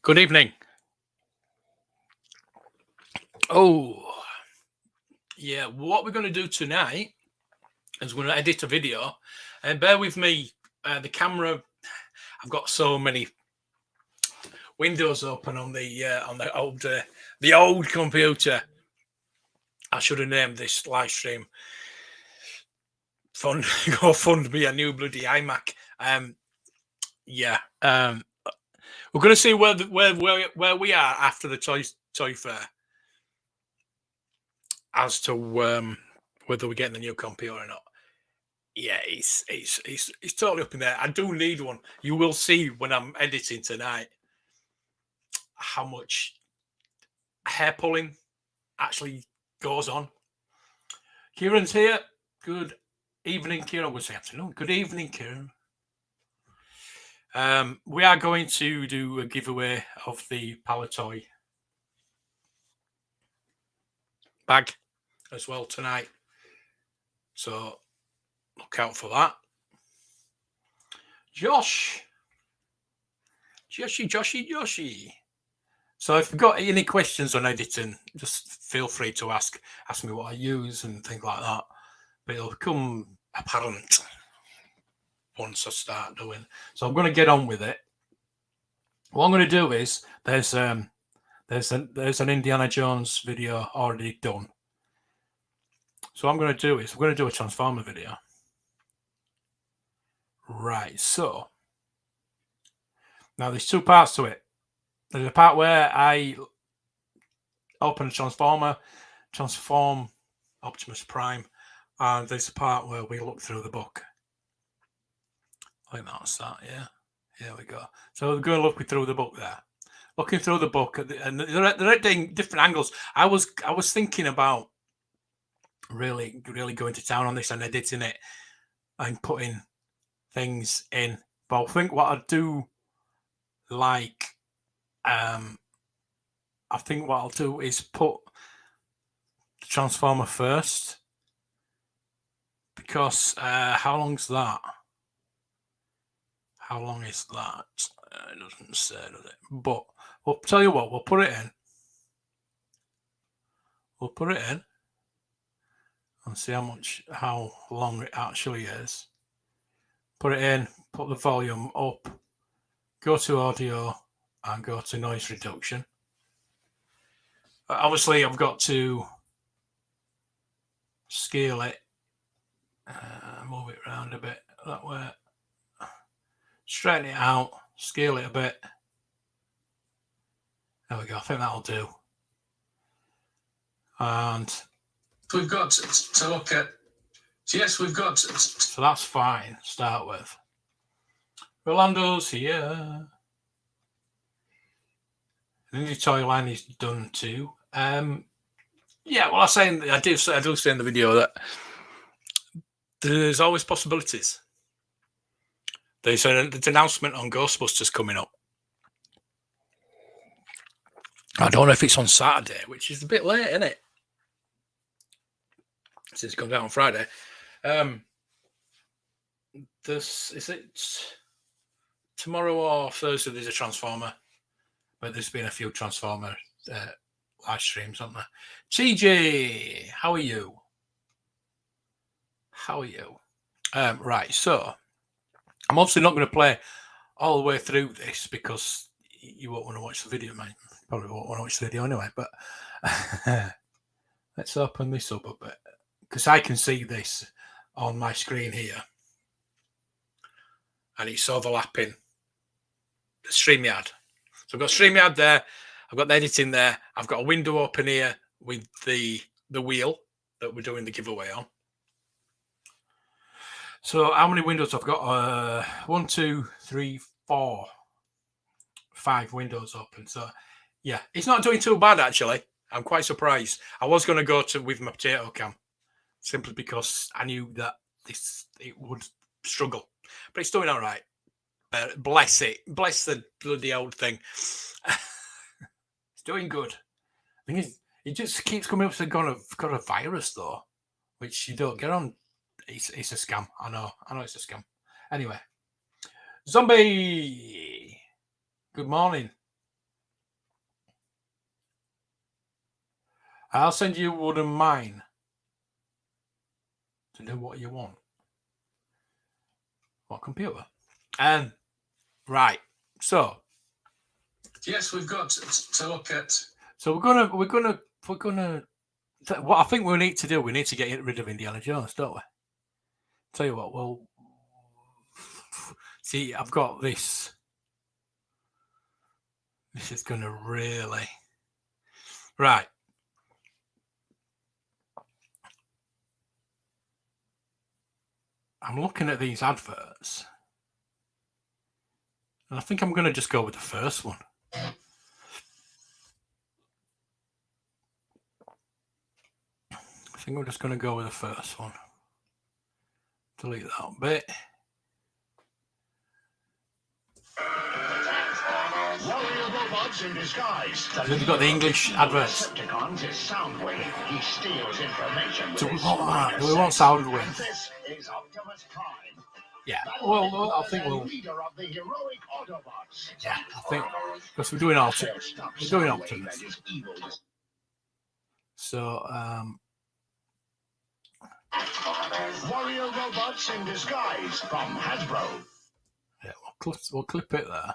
Good evening. Oh, yeah. What we're going to do tonight is we're going to edit a video. And bear with me, the camera. I've got so many windows open on the old computer. I should have named this live stream "Go fund me a new bloody iMac." Yeah. We're going to see where we are after the toy fair, as to whether we're getting a new computer or not. Yeah, it's totally up in there. I do need one. You will see when I'm editing tonight how much hair pulling actually goes on. Kieran's here. Good evening, Kieran. We'll say afternoon. Good evening, Kieran. We are going to do a giveaway of the Palatoy bag as well tonight. So look out for that. Joshi. So if you've got any questions on editing, just feel free to ask me what I use and things like that. But it'll become apparent once I start doing. So I'm going to get on with it. What I'm going to do is there's an Indiana Jones video already done. So what I'm going to do is we're going to do a Transformer video. Right, so now there's two parts to it. There's a part where I open a transform Optimus Prime, and there's a part where we look through the book. I think that's that, yeah. Here we go. So we're going to look through the book there. Looking through the book, and they're at different angles. I was thinking about really going to town on this and editing it and putting things in. But I think what I do like, I think what I'll do is put the Transformer first, because how long's that? How long is that? It doesn't say, does it? But we'll tell you what, we'll put it in. We'll put it in and see how long it actually is. Put it in, put the volume up, go to audio and go to noise reduction. Obviously, I've got to scale it, move it around a bit that way, straighten it out, scale it a bit. There we go. I think that'll do. And we've got to look at. Yes, we've got. So that's fine. Start with. Rolando's here. The new toy line is done too. Yeah, well, I do say in the video that there's always possibilities. There's an announcement on Ghostbusters coming up. I don't know if it's on Saturday, which is a bit late, isn't it? Since it comes out on Friday. Is it tomorrow or Thursday? There's a Transformer, but there's been a few Transformer live streams, haven't there? TJ, how are you? Right, so I'm obviously not going to play all the way through this because you won't want to watch the video, man. Probably won't want to watch the video anyway, but let's open this up a bit because I can see this on my screen here and it's overlapping the StreamYard. So I've got StreamYard there, I've got the editing there, I've got a window open here with the wheel that we're doing the giveaway on. So how many windows I've got? 1, 2, 3, 4, 5 windows open. So yeah, it's not doing too bad actually. I'm quite surprised. I was going to go with my potato cam simply because I knew that it would struggle, but it's doing all right. Bless it, bless the bloody old thing. It's doing good. I think it just keeps coming up as got a virus though, which you don't get on. It's a scam. I know it's a scam. Anyway, Zombie, good morning. I'll send you one of mine to do what you want. What computer? Right. So yes, we've got to look at. So we're gonna. What I think we need to do, we need to get rid of Indiana Jones, don't we? Tell you what, well, see, I've got this. This is gonna really right. I'm looking at these adverts, and I think I'm gonna just go with the first one. I think we're just going to go with the first one. Delete that bit. In disguise. Then you've got the English adverts. Do we want that? Do we want Soundwave? Yeah. Well, I think we'll. Yeah, I think because we're doing Optimus. So. Warrior robots in disguise from Hasbro. Yeah, we'll clip it there.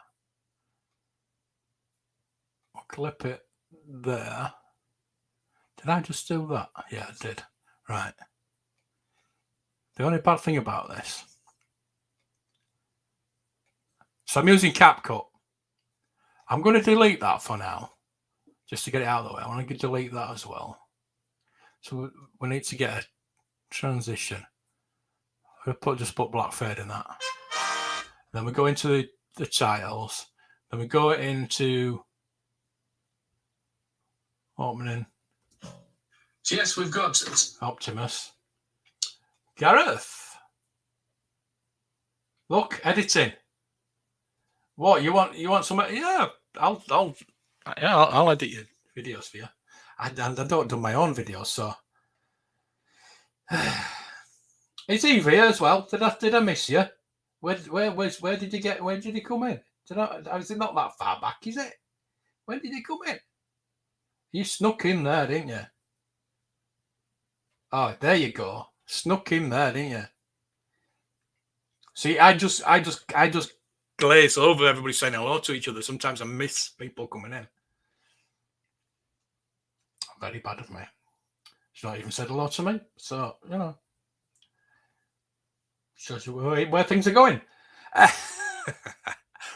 We'll clip it there. Did I just do that? Yeah, I did. Right. The only bad thing about this. So I'm using CapCut. I'm going to delete that for now, just to get it out of the way. I want to delete that as well. So we need to get a transition. Just put black fade in that. Then we go into the titles. Then we go into opening. Yes, we've got Optimus. Gareth. Look, editing. What you want? You want some? Yeah, I'll edit your videos for you. I don't do my own videos, so. It's Evie as well. Did I miss you? Where did you get? Where did you come in? Is it not that far back? Is it? When did you come in? You snuck in there, didn't you? Oh, there you go. Snuck in there, didn't you? See, I just glaze over everybody saying hello to each other. Sometimes I miss people coming in. Very bad of me. She's not even said hello to me, so you know. Shows you where things are going.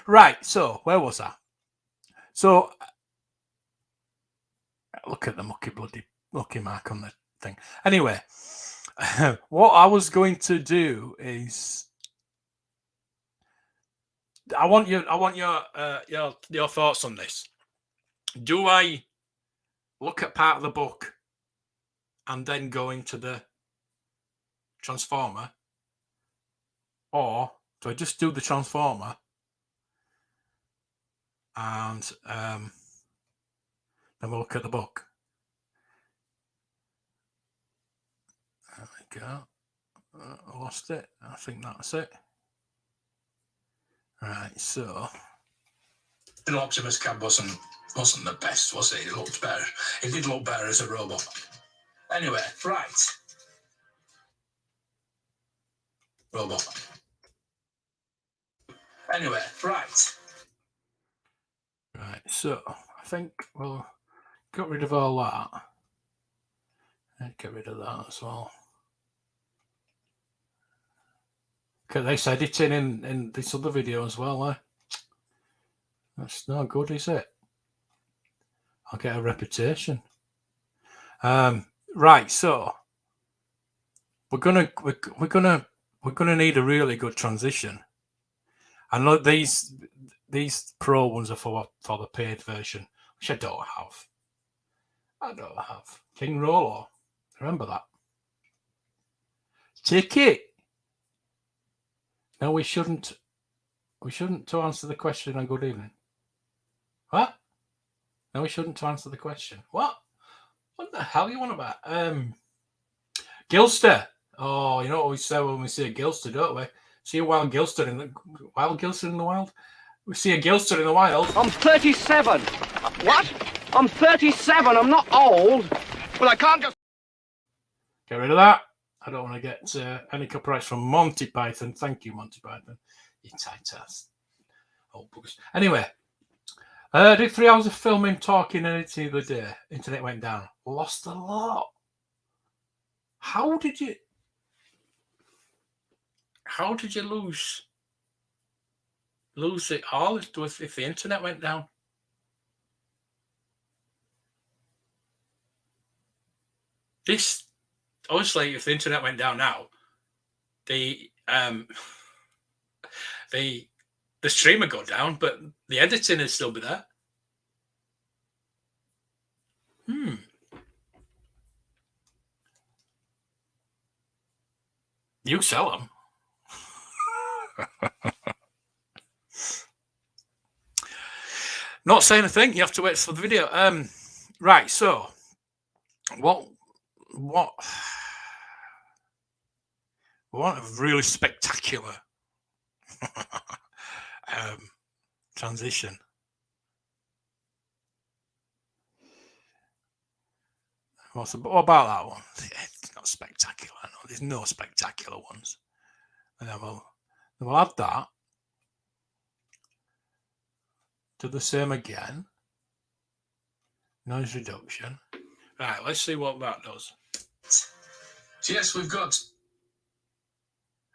Right, so where was I? So look at the mucky mark on the thing. Anyway, what I was going to do is I want your thoughts on this. Do I look at part of the book and then go into the Transformer? Or do I just do the Transformer and then we'll look at the book? There we go. I lost it. I think that's it. Right, so the Optimus cab wasn't the best, was it? It looked better. It did look better as a robot. Anyway, right. Robot. Anyway, right. Right, so I think we'll get rid of all that. And get rid of that as well. Okay, this editing in this other video as well, eh? That's not good, is it? I'll get a reputation. Right, so we're gonna need a really good transition. I know these pro ones are for the paid version, which I don't have. King Rolo, remember that? Take it. No, we shouldn't to answer the question on good evening. What? No, we shouldn't to answer the question. What? What the hell you want about? Gilster. Oh, you know what we say when we see a Gilster, don't we? See a wild Gilster in the wild? We see a Gilster in the wild. I'm 37. What? I'm 37. I'm not old. Well, I can't just get rid of that. I don't want to get any copyrights from Monty Python. Thank you, Monty Python. You tight ass. Oh, buggers. Anyway, did 3 hours of filming, talking, and editing the day. Internet went down. Lost a lot. How did you lose it all if the internet went down? This obviously, if the internet went down now, the stream would go down, but the editing would still be there. You sell them. Not saying a thing. You have to wait for the video. Right. So, what? What a really spectacular transition. What about that one? It's not spectacular. No, there's no spectacular ones. And then we'll add that. Do the same again. Noise reduction. Right, let's see what that does. So yes, we've got.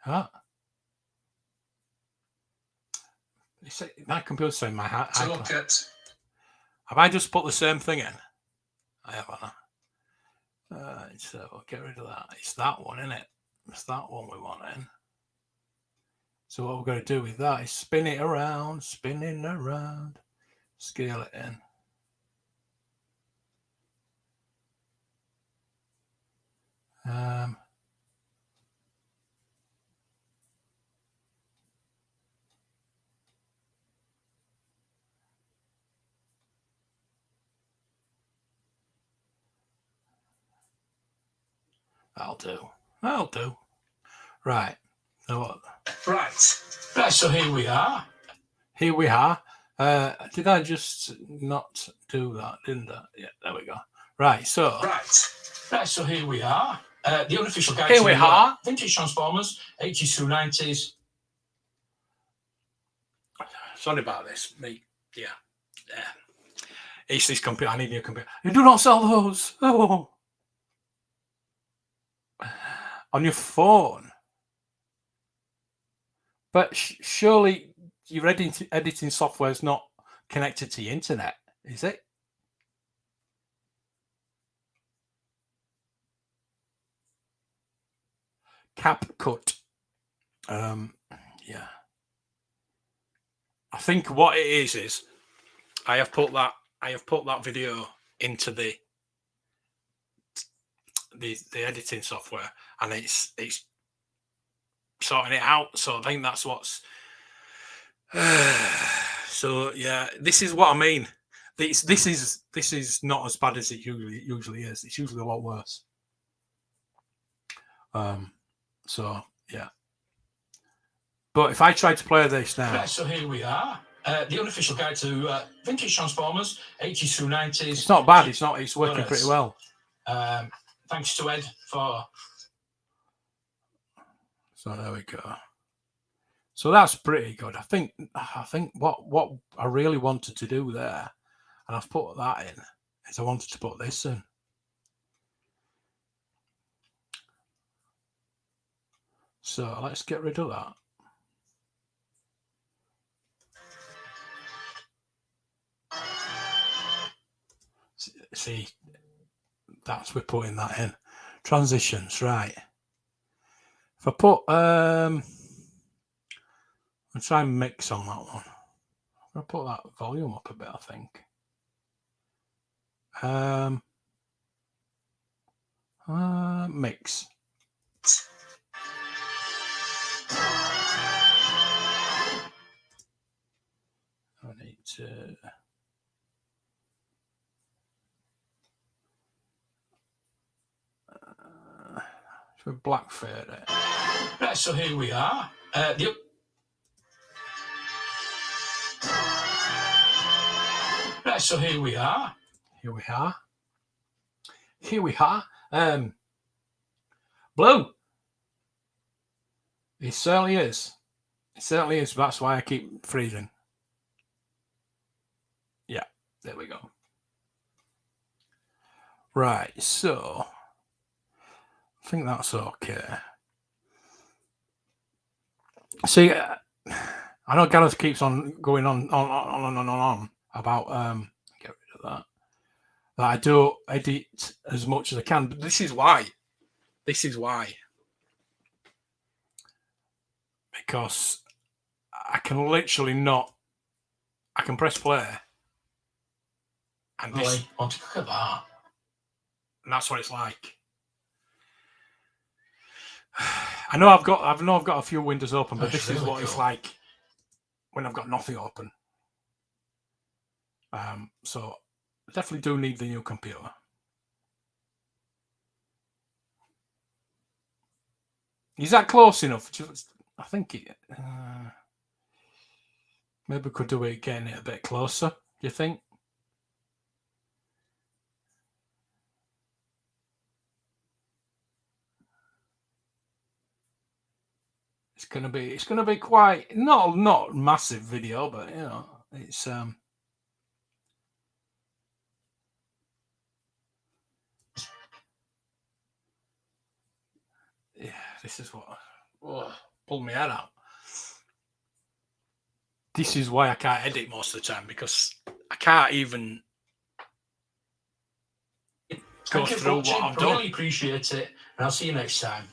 Huh? My computer's saying my hat. To look at. Have I just put the same thing in? I haven't. So we'll get rid of that. It's that one, isn't it? It's that one we want in. So what we're going to do with that is spinning around, scale it in. That'll do. Right. So what? Right. So here we are. Did I just not do that? Didn't I? Yeah, there we go. Right. So here we are. The unofficial guide here we are. Vintage Transformers, 80s through 90s. Sorry about this. Yeah. It's this computer. I need a new computer. You do not sell those. Oh. On your phone. But surely your editing software is not connected to the internet, is it? CapCut. Yeah. I think what it is I have put that video into the editing software, and it's sorting it out. So I think that's what's. So yeah, this is what I mean. This is not as bad as it usually is. It's usually a lot worse. So yeah. But if I try to play this now, So here we are. The unofficial guide to vintage Transformers, 80s through 90s. It's not bad. It's working pretty well. Thanks to Ed for. So there we go. So that's pretty good. I think what I really wanted to do there, and I've put that in, is I wanted to put this in. So let's get rid of that. See, we're putting that in. Transitions, right. If I put I'll try and mix on that one. I'm gonna put that volume up a bit, I think. Mix. I need to. Should black fade it. Right, so here we are. So here we are. Here we are. here we are. Blue. It certainly is. It certainly is. That's why I keep freezing. Yeah, there we go. Right, so I think that's okay. See, I know Gareth keeps on going on about get rid of that. That I do edit as much as I can, but this is why. This is why. Because I can literally not. I can press play, and this. Want to look at that? And that's what it's like. I know I've got a few windows open, but this is what it's like when I've got nothing open. So I definitely do need the new computer. Is that close enough? I think it. Maybe we could do it getting it a bit closer. Do you think? It's gonna be quite not massive video, but you know, it's yeah, this is what pulled my head out. This is why I can't edit most of the time, because I can't even go through what I've done. I really appreciate it, and I'll see you next time.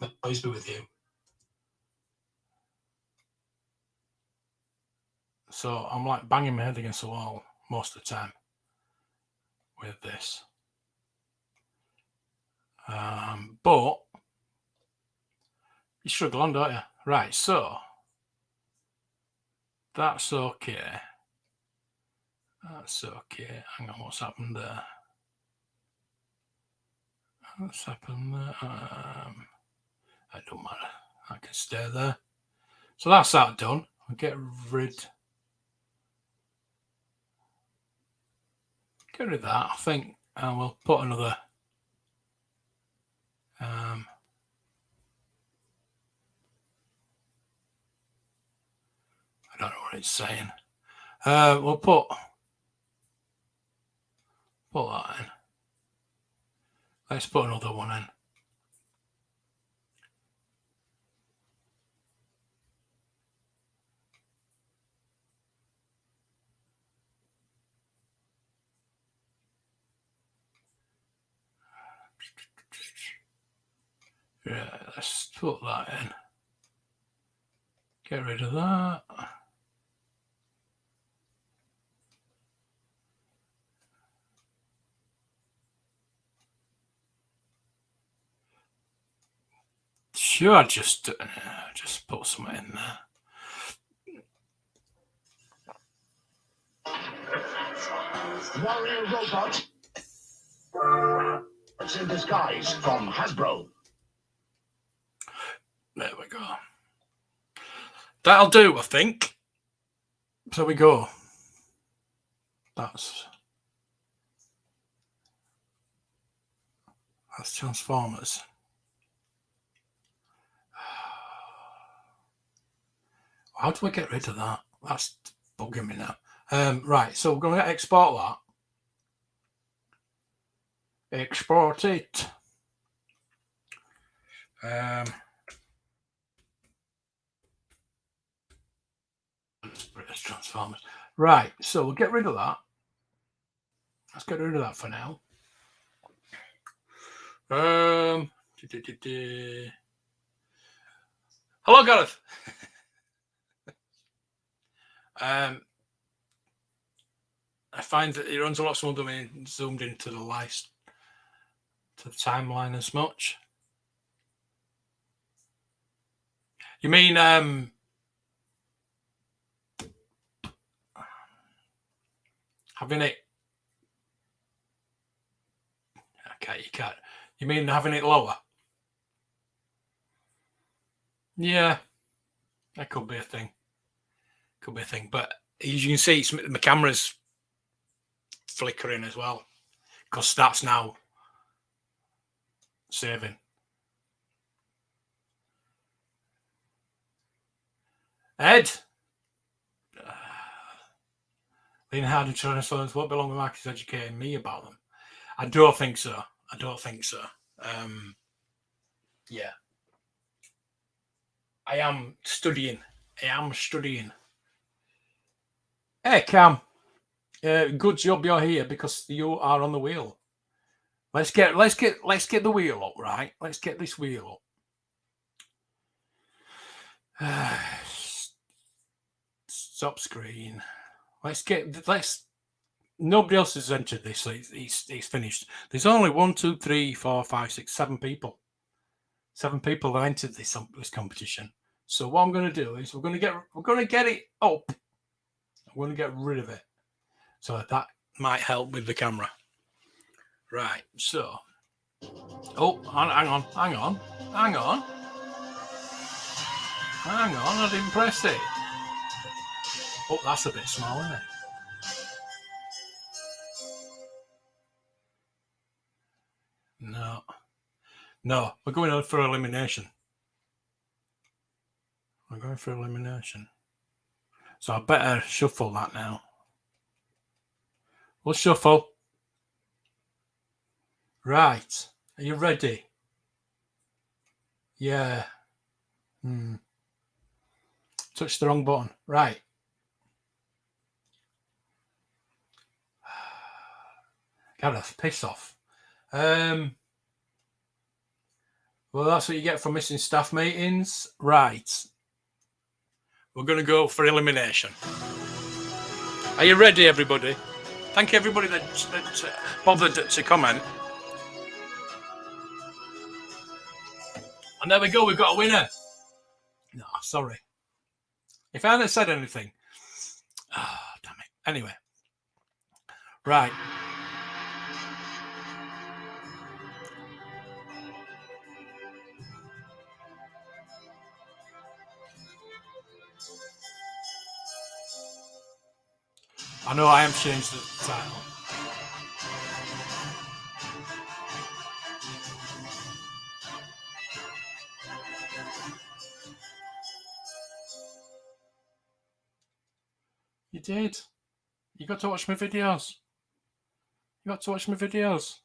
May always be with you. So I'm like banging my head against the wall most of the time with this. But you struggle on, don't you? Right, so that's okay. That's okay. Hang on, what's happened there? What's happened there? It don't matter. I can stay there. So that's that done. I'll get rid of that, I think, and we'll put another. I don't know what it's saying. We'll put that in. Let's put another one in. Yeah, let's put that in. Get rid of that. Sure, just put something in there. Warrior robot. It's in disguise from Hasbro. There we go. That'll do, I think. So we go. That's Transformers. How do I get rid of that? That's bugging me now. Right, so we're going to export that. Export it. British Transformers. Right, so we'll get rid of that. Let's get rid of that for now. Hello, Gareth. I find that it runs a lot smoother when zoomed into the timeline as much. You mean having it? Okay, you can't. You mean having it lower? Yeah, that could be a thing. Could be a thing, but as you can see, my camera's flickering as well, because that's now Saving. Ed. Lean hard and trying to what belong with Marcus educating me about them. I don't think so. Yeah. I am studying. Hey, Cam. Good job you're here because you are on the wheel. Let's get the wheel up, right? Let's get this wheel up. Stop screen. Nobody else has entered this, so he's finished. There's only 1, 2, 3, 4, 5, 6, 7 people. 7 people that entered this competition. So what I'm going to do is we're going to get it up. I'm going to get rid of it. So that might help with the camera. Right. So. Oh, hang on. I didn't press it. Oh, that's a bit small, isn't it? No, we're going on for elimination. So I better shuffle that now. We'll shuffle. Right. Are you ready? Yeah. Touch the wrong button. Right. Gareth, piss off. Well, that's what you get for missing staff meetings. Right. We're going to go for elimination. Are you ready, everybody? Thank you, everybody that bothered to comment. And there we go. We've got a winner. No, sorry. If I hadn't said anything. Oh, damn it. Anyway. Right. I know I have changed the title. You did. You got to watch my videos. Don't watch my videos.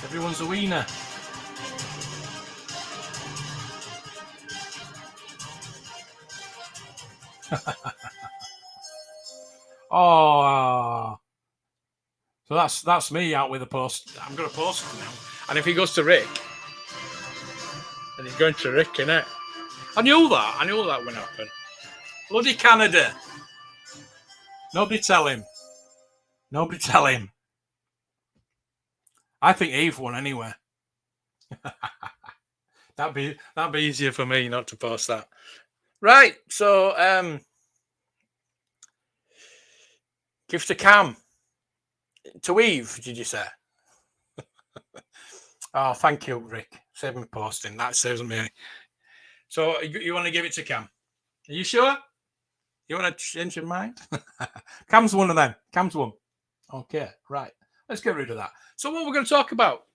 Everyone's a wiener. Oh, so that's me out with a post. I'm going to post it now. And if he goes to Rick, then he's going to Rick, innit? I knew that would happen. Bloody Canada. Nobody tell him. I think Eve won anyway. That'd be easier for me not to post that. Right, so give to Cam. To Eve, did you say? Oh, thank you, Rick. Save me posting. That saves me. So you want to give it to Cam? Are you sure? You want to change your mind? Cam's one of them. Cam's one. Okay, right. Let's get rid of that. So what we're going to talk about?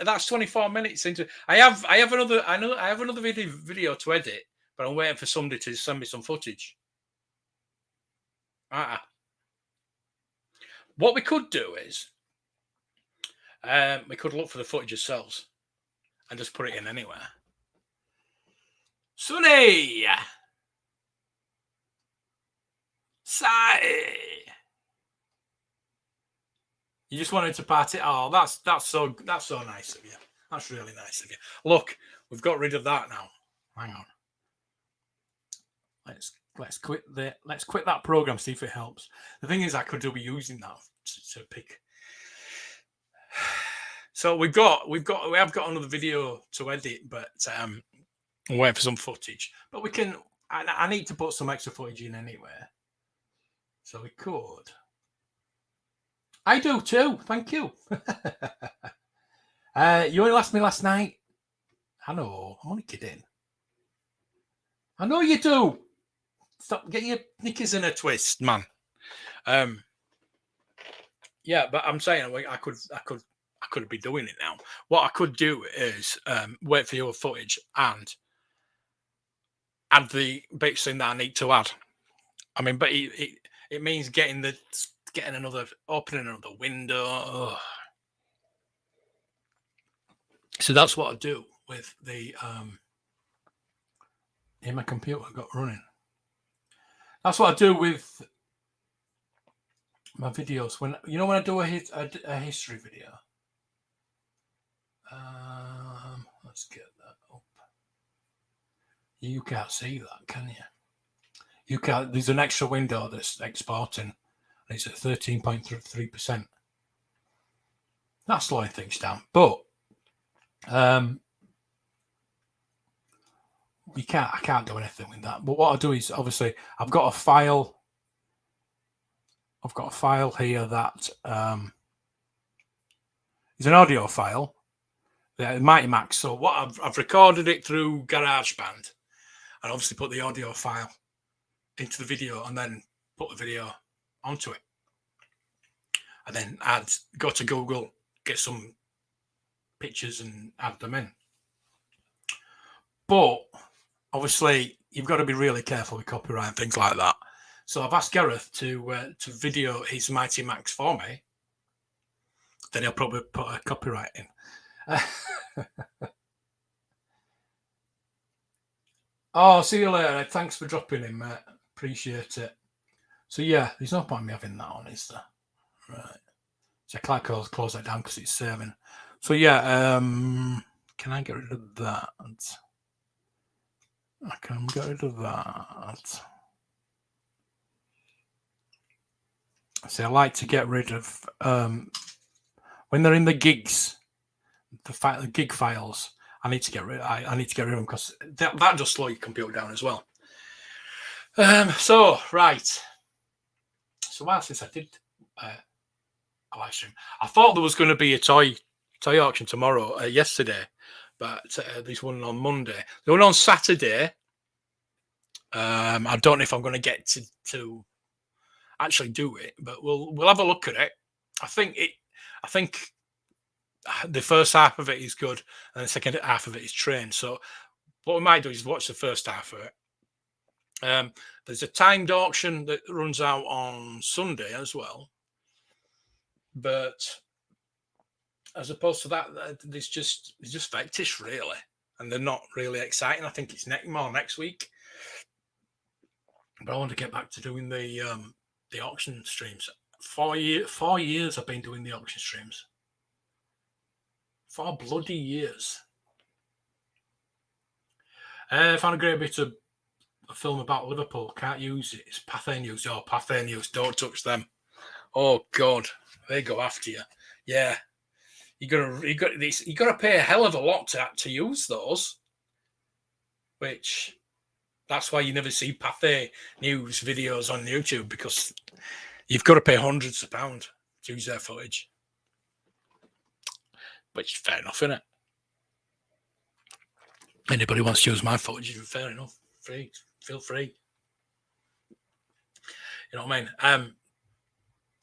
That's 24 minutes into. I have another video to edit, but I'm waiting for somebody to send me some footage. What we could do is we could look for the footage ourselves and just put it in anywhere. Sunny, Sai. You just wanted to party. Oh, that's so nice of you. That's really nice of you. Look, we've got rid of that now. Hang on. Let's quit that program. See if it helps. The thing is, I could be using that to pick. So we have got another video to edit, but I'm waiting for some footage. But we can. I need to put some extra footage in anyway. So we could. I do too. Thank you. You only asked me last night. I know. I'm only kidding. I know you do. Stop getting your knickers in a twist, man. Yeah, but I'm saying I could be doing it now. What I could do is wait for your footage and add the bits in that I need to add. I mean, but it means opening another window. Ugh. So that's what I do with the in my computer I got running. That's what I do with my videos when I do a history video. Let's get that up. You can't see that, can you? You can't. There's an extra window that's exporting, and it's at 13.3%. That's slowing things down, but I can't do anything with that. But what I do is obviously I've got a file. I've got a file here that is an audio file. The Mighty Max. So what I've recorded it through GarageBand, and obviously put the audio file into the video, and then put the video onto it, and then go to Google, get some pictures, and add them in. But obviously, you've got to be really careful with copyright and things like that. So I've asked Gareth to video his Mighty Max for me. Then he'll probably put a copyright in. Oh, see you later. Thanks for dropping in, mate. Appreciate it. So yeah, there's no point in me having that on, is there? Right. So I can't close that down because it's saving. So yeah, can I get rid of that? I can get rid of that. See, I like to get rid of when they're in the gigs, the gig files. I need to get rid of them because that does slow your computer down as well. So right. So since I did a live stream, I thought there was going to be a toy auction tomorrow. Yesterday, but there's one on Monday. The one on Saturday. I don't know if I'm going to get to actually do it, but we'll have a look at it. I think the first half of it is good, and the second half of it is trained. So what we might do is watch the first half of it. There's a timed auction that runs out on Sunday as well, but as opposed to that, there's just factish really, and they're not really exciting. I think it's next week. But I want to get back to doing the auction streams. 4 years I've been doing the auction streams. 4 bloody years. Found a great bit of a film about Liverpool. Can't use it. It's Pathé News. Oh, Pathé News. Don't touch them. Oh God, they go after you. Yeah, you gotta pay a hell of a lot to use those. Which. That's why you never see Pathé News videos on YouTube, because you've got to pay hundreds of pounds to use their footage. Which is fair enough, isn't it? Anybody wants to use my footage, fair enough. Free. Feel free. You know what I mean?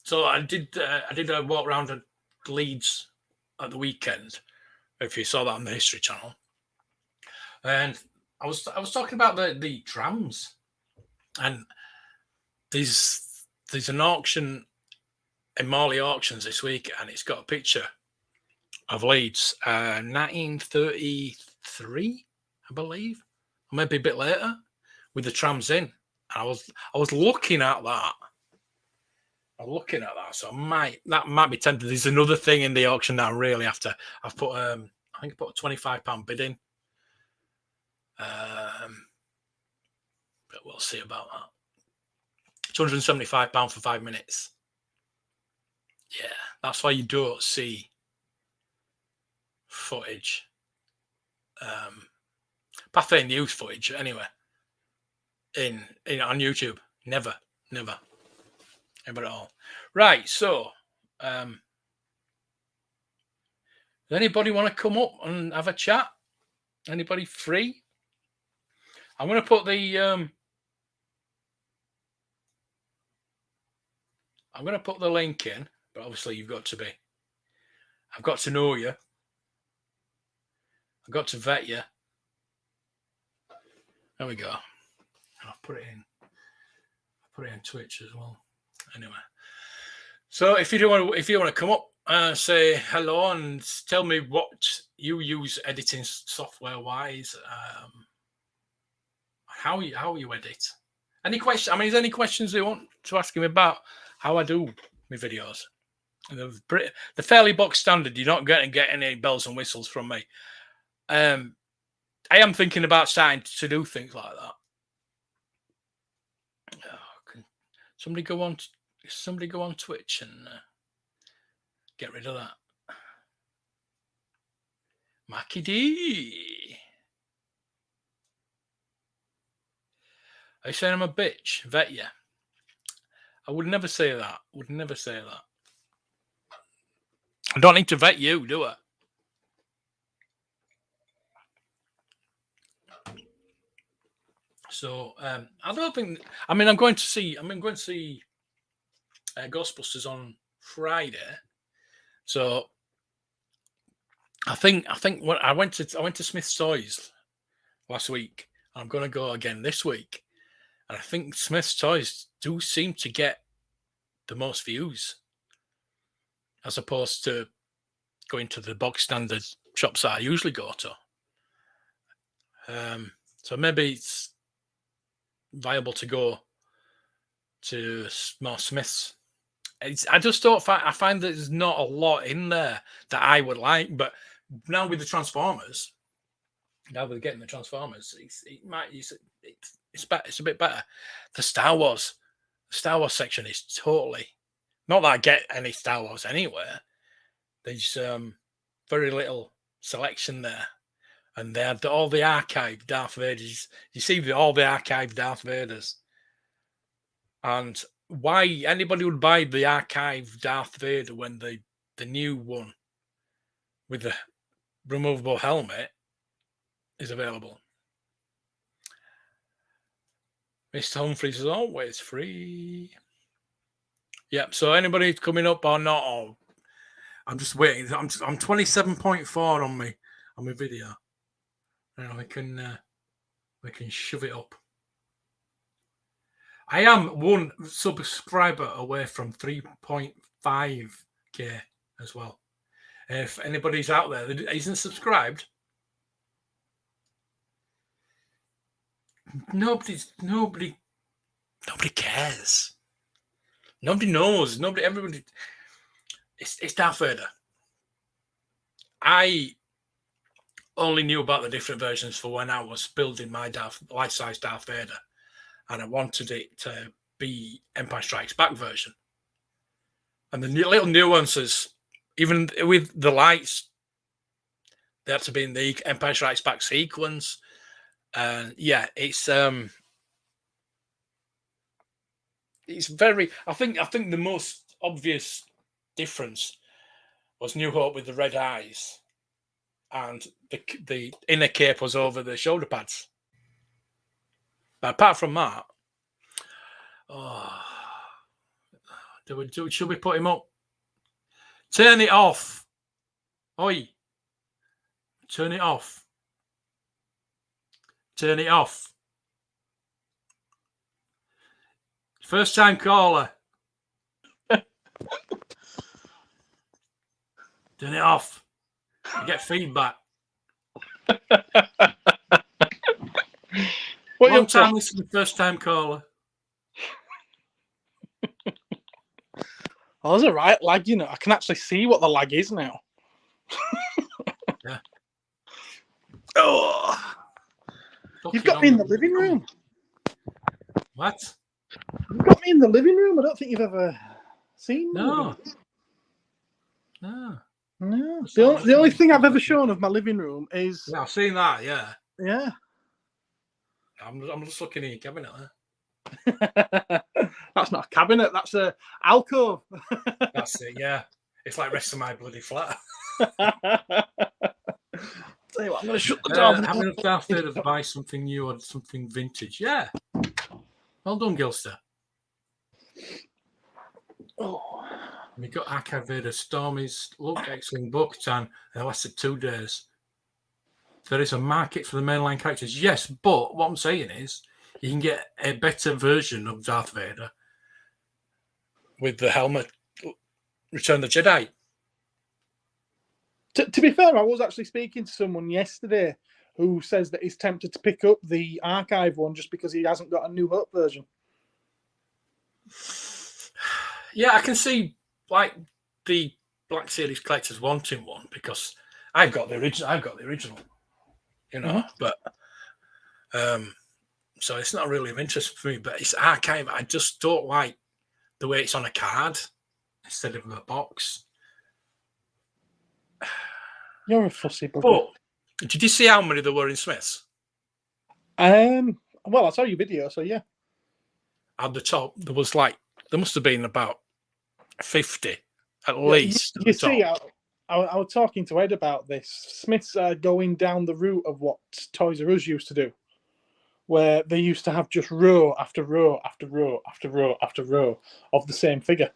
So I did a walk around at Leeds at the weekend, if you saw that on the History Channel. And I was talking about the trams, and there's an auction in Morley Auctions this week, and it's got a picture of Leeds, 1933, I believe, or maybe a bit later, with the trams in. And I was looking at that. So that might be tempted. There's another thing in the auction that I really have to. I've put I think I put a £25 bid in. But we'll see about that. £275 for 5 minutes. Yeah, that's why you don't see footage. Pathé News footage, anyway. In on YouTube. Never at all. Right, so Does anybody want to come up and have a chat? Anybody free? I'm going to put the link in, but obviously you've got to be. I've got to know you. I've got to vet you. There we go. I'll put it in. I'll put it in Twitch as well. Anyway, so if you want to come up, say hello and tell me what you use editing software wise. How you edit? Any question? I mean, is there any questions you want to ask me about how I do my videos? The fairly box standard. You're not going to get any bells and whistles from me. I am thinking about starting to do things like that. Can somebody go on Twitch and get rid of that? Mackie D. Are you saying I'm a bitch? Vet you. I would never say that. Would never say that. I don't need to vet you, do I? So I don't think. I mean, I'm going to see Ghostbusters on Friday. So I think when I went to Smith's Toys last week. I'm going to go again this week, and I think Smith's Toys do seem to get the most views, as opposed to going to the box standard shops that I usually go to. So maybe it's viable to go to more Smiths. I just don't find. I find that there's not a lot in there that I would like. But now with the Transformers, now we're getting the Transformers, it's a bit better. The Star Wars section is totally not that I get any Star Wars anywhere. There's very little selection there, and they had all the archived Darth Vaders. You see all the archived Darth Vaders, and why anybody would buy the archived Darth Vader when the new one with the removable helmet is available. Mr. Humphries is always free. Yep. So anybody coming up or not? Or I'm just waiting. I'm 27.4 on my video. And we can shove it up. I am one subscriber away from 3.5k as well. If anybody's out there that isn't subscribed, nobody cares. Nobody knows. Everybody. It's Darth Vader. I only knew about the different versions for when I was building my life-size Darth Vader, and I wanted it to be Empire Strikes Back version. And the little nuances, even with the lights, they had to be in the Empire Strikes Back sequence. Yeah, it's very. I think the most obvious difference was New Hope with the red eyes, and the inner cape was over the shoulder pads. But apart from that, should we put him up? Turn it off. Oi. Turn it off. Turn it off. First time caller. Turn it off. You get feedback. Long time listening, first time caller. Oh, there's a right lag, you know. I can actually see what the lag is now. Yeah. Oh. You've got me in the living room. What? You've got me in the living room. I don't think you've ever seen me. No. The only thing I've ever shown of my living room is... Yeah, I've seen that, yeah. Yeah. I'm just looking at your cabinet there. That's not a cabinet, that's a alcove. That's it, yeah. It's like rest of my bloody flat. Tell you what, I'm going to shut the door. Having a Darth Vader buy something new or something vintage. Yeah. Well done, Gilster. Oh. We got Archive Vader, Stormy's, look, X-Wing, Bo-Katan. They lasted 2 days. There is a market for the mainline characters. Yes, but what I'm saying is you can get a better version of Darth Vader with the helmet Return of the Jedi. To be fair, I was actually speaking to someone yesterday who says that he's tempted to pick up the archive one just because he hasn't got a New Hope version. Yeah, I can see like the Black Series collectors wanting one because I've got the original. You know, but so it's not really of interest for me. But it's archive. I just don't like the way it's on a card instead of a box. You're a fussy bugger. But did you see how many there were in Smiths? Well, I saw your video, so yeah. At the top, there must have been about 50 at least. You see, I was talking to Ed about this. Smiths are going down the route of what Toys R Us used to do, where they used to have just row after row after row after row after row of the same figure.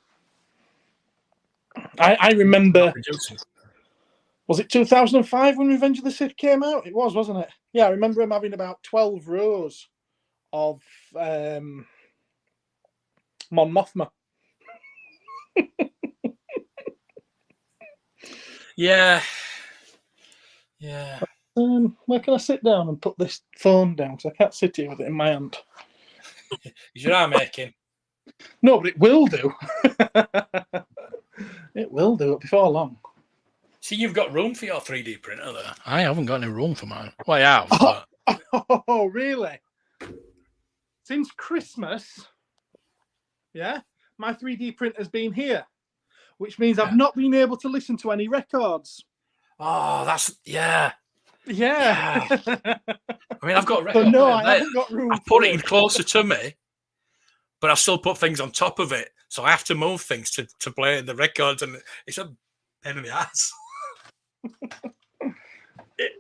I remember. Was it 2005 when Revenge of the Sith came out? It was, wasn't it? Yeah, I remember him having about 12 rows of Mon Mothma. Yeah. Where can I sit down and put this phone down? Because I can't sit here with it in my hand. Is your arm aching? No, but it will do. It will do it before long. See, you've got room for your 3D printer there. I haven't got any room for mine. Well, I have. But... Oh, really? Since Christmas, yeah, my 3D printer's been here, which means I've not been able to listen to any records. Oh, that's Yeah. I mean, I've got a record. So no, I haven't got room. I put it in closer to me, but I still put things on top of it, so I have to move things to play the records, and it's a pain in the ass.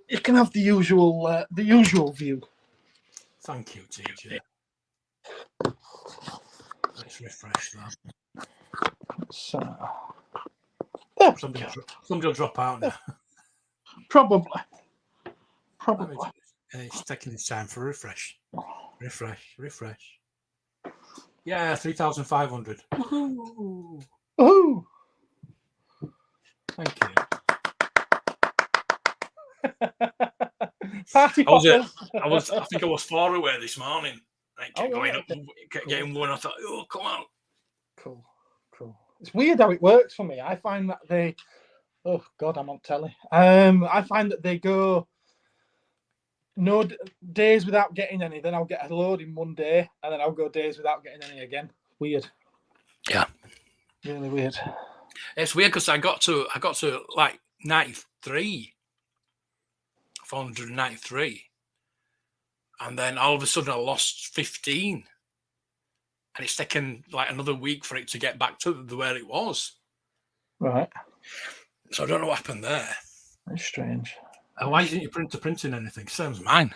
You can have the usual view. Thank you, TJ. Let's refresh that. Somebody will drop out now. Probably. It's taking its time for a refresh. Refresh. Yeah, 3,500. Woohoo! Woohoo! Thank you. Party I think I was far away this morning. I kept going up, getting one. I thought, oh, come on. Cool. It's weird how it works for me. I find that they, oh God, I'm on telly. I find that they go no days without getting any. Then I'll get a load in one day, and then I'll go days without getting any again. Weird. Yeah. Really weird. It's weird because I got to like 93. 493, and then all of a sudden I lost 15, and it's taken like another week for it to get back to where it was. Right. So I don't know what happened there. That's strange. Why isn't your printer printing anything? Same as mine.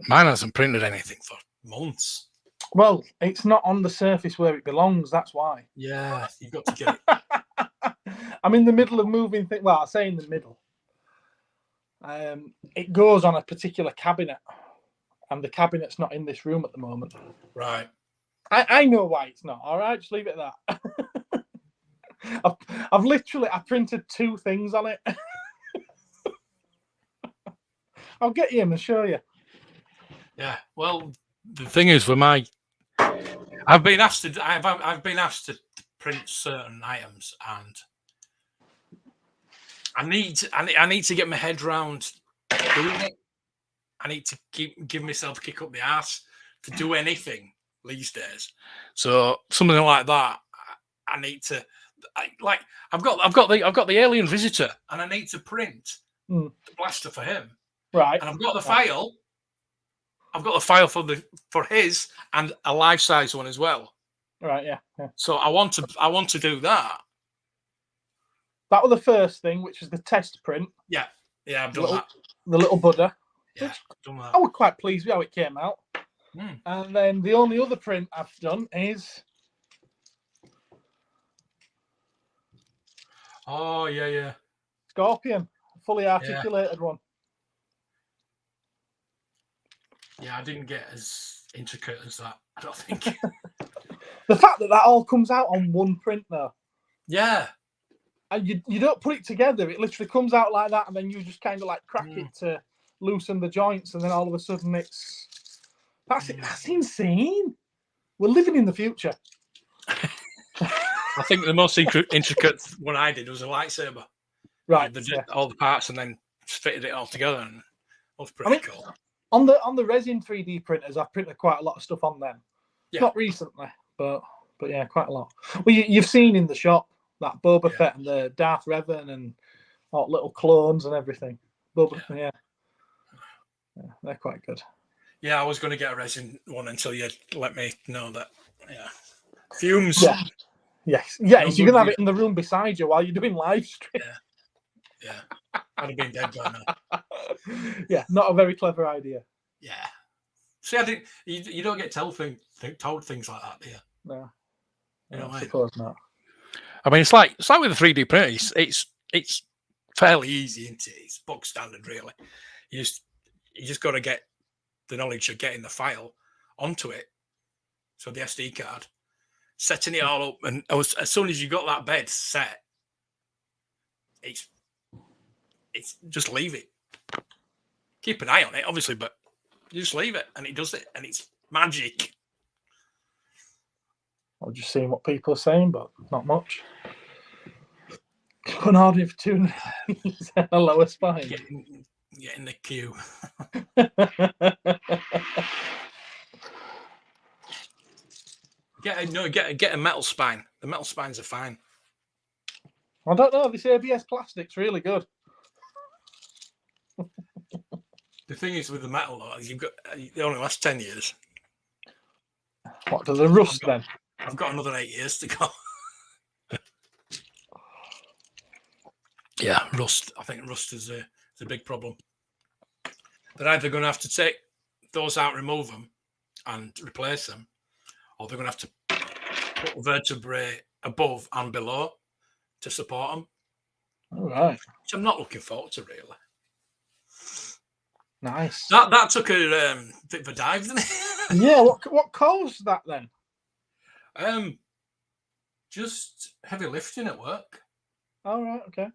Mine hasn't printed anything for months. Well, it's not on the surface where it belongs. That's why. Yeah, you've got to get it. I'm in the middle of moving things. Well, I say in the middle. It goes on a particular cabinet, and the cabinet's not in this room at the moment. Right. I know why it's not. All right, just leave it at that. I printed 2 things on it. I'll get him and show you. Yeah. Well, the thing is, with I've been asked to print certain items, and I need to get my head round doing it. I need to give myself a kick up the ass to do anything these days. So something like that, I need to. I've got the alien visitor, and I need to print the blaster for him. Right. And I've got the file. I've got the file for his and a life size one as well. Right. Yeah. So I want to do that. That was the first thing, which was the test print. Yeah, I've done that. The little Buddha. Yeah, I've done that. I was quite pleased with how it came out. Mm. And then the only other print I've done is Oh yeah. Scorpion, fully articulated one. Yeah, I didn't get as intricate as that, I don't think. The fact that all comes out on one print, though. Yeah. And you don't put it together. It literally comes out like that, and then you just kind of like crack it to loosen the joints, and then all of a sudden that's insane. We're living in the future. I think the most intricate one I did was a lightsaber. Right. All the parts and then fitted it all together, and that was pretty cool. On the resin 3D printers, I've printed quite a lot of stuff on them. Yeah. Not recently, but yeah, quite a lot. Well, you've seen in the shop that Boba Fett and the Darth Revan and all little clones and everything. Yeah, they're quite good. Yeah, I was going to get a resin one until you let me know that. Yeah, fumes. Yeah, yes, yeah. No, you're gonna have it in the room beside you while you're doing live stream. Yeah, I'd have been dead by now. Yeah, not a very clever idea. Yeah. See, I think you don't get told things like that, do you? No, you know, I suppose not. I mean, it's like with a 3D printer. It's fairly easy, isn't it? It's book standard, really. You just got to get the knowledge of getting the file onto it. So the SD card, setting it all up, and as soon as you got that bed set, it's just leave it. Keep an eye on it, obviously, but you just leave it, and it does it, and it's magic. I've just seen what people are saying, but not much. Couldn't hardly for 2 a lower spine. Get in the queue. Get a metal spine. The metal spines are fine. I don't know. This ABS plastic's really good. The thing is with the metal, though, they only last 10 years. What, does it rust then? I've got another 8 years to go. Yeah, rust. I think rust is a big problem. They're either going to have to take those out, remove them, and replace them, or they're going to have to put vertebrae above and below to support them. All right. Which I'm not looking forward to, really. Nice. That took a bit of a dive, didn't it? Yeah. What caused that then? Just heavy lifting at work. All right. Okay.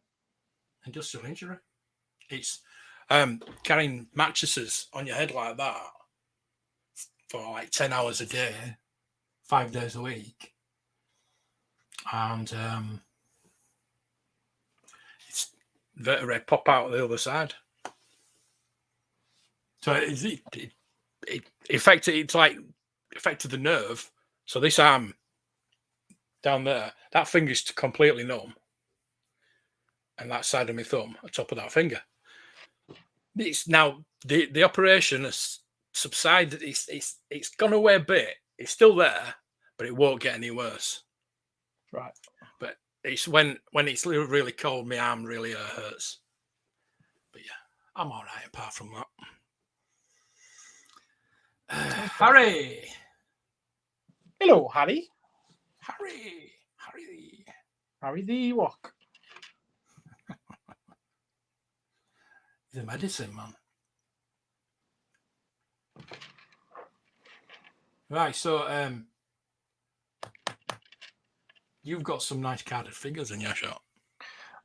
Industrial injury. It's carrying mattresses on your head like that for like 10 hours a day, 5 days a week, and it's vertebrae pop out the other side. So it affected the nerve. So this arm down there, that finger's completely numb, and that side of my thumb, on top of that finger. It's now the operation has subsided. It's gone away a bit. It's still there, but it won't get any worse. Right. But it's when it's really cold, my arm really hurts. But yeah, I'm all right apart from that. Harry. Hello, Harry. Harry the Ewok. The medicine man. Right, so you've got some nice carded figures in your shop.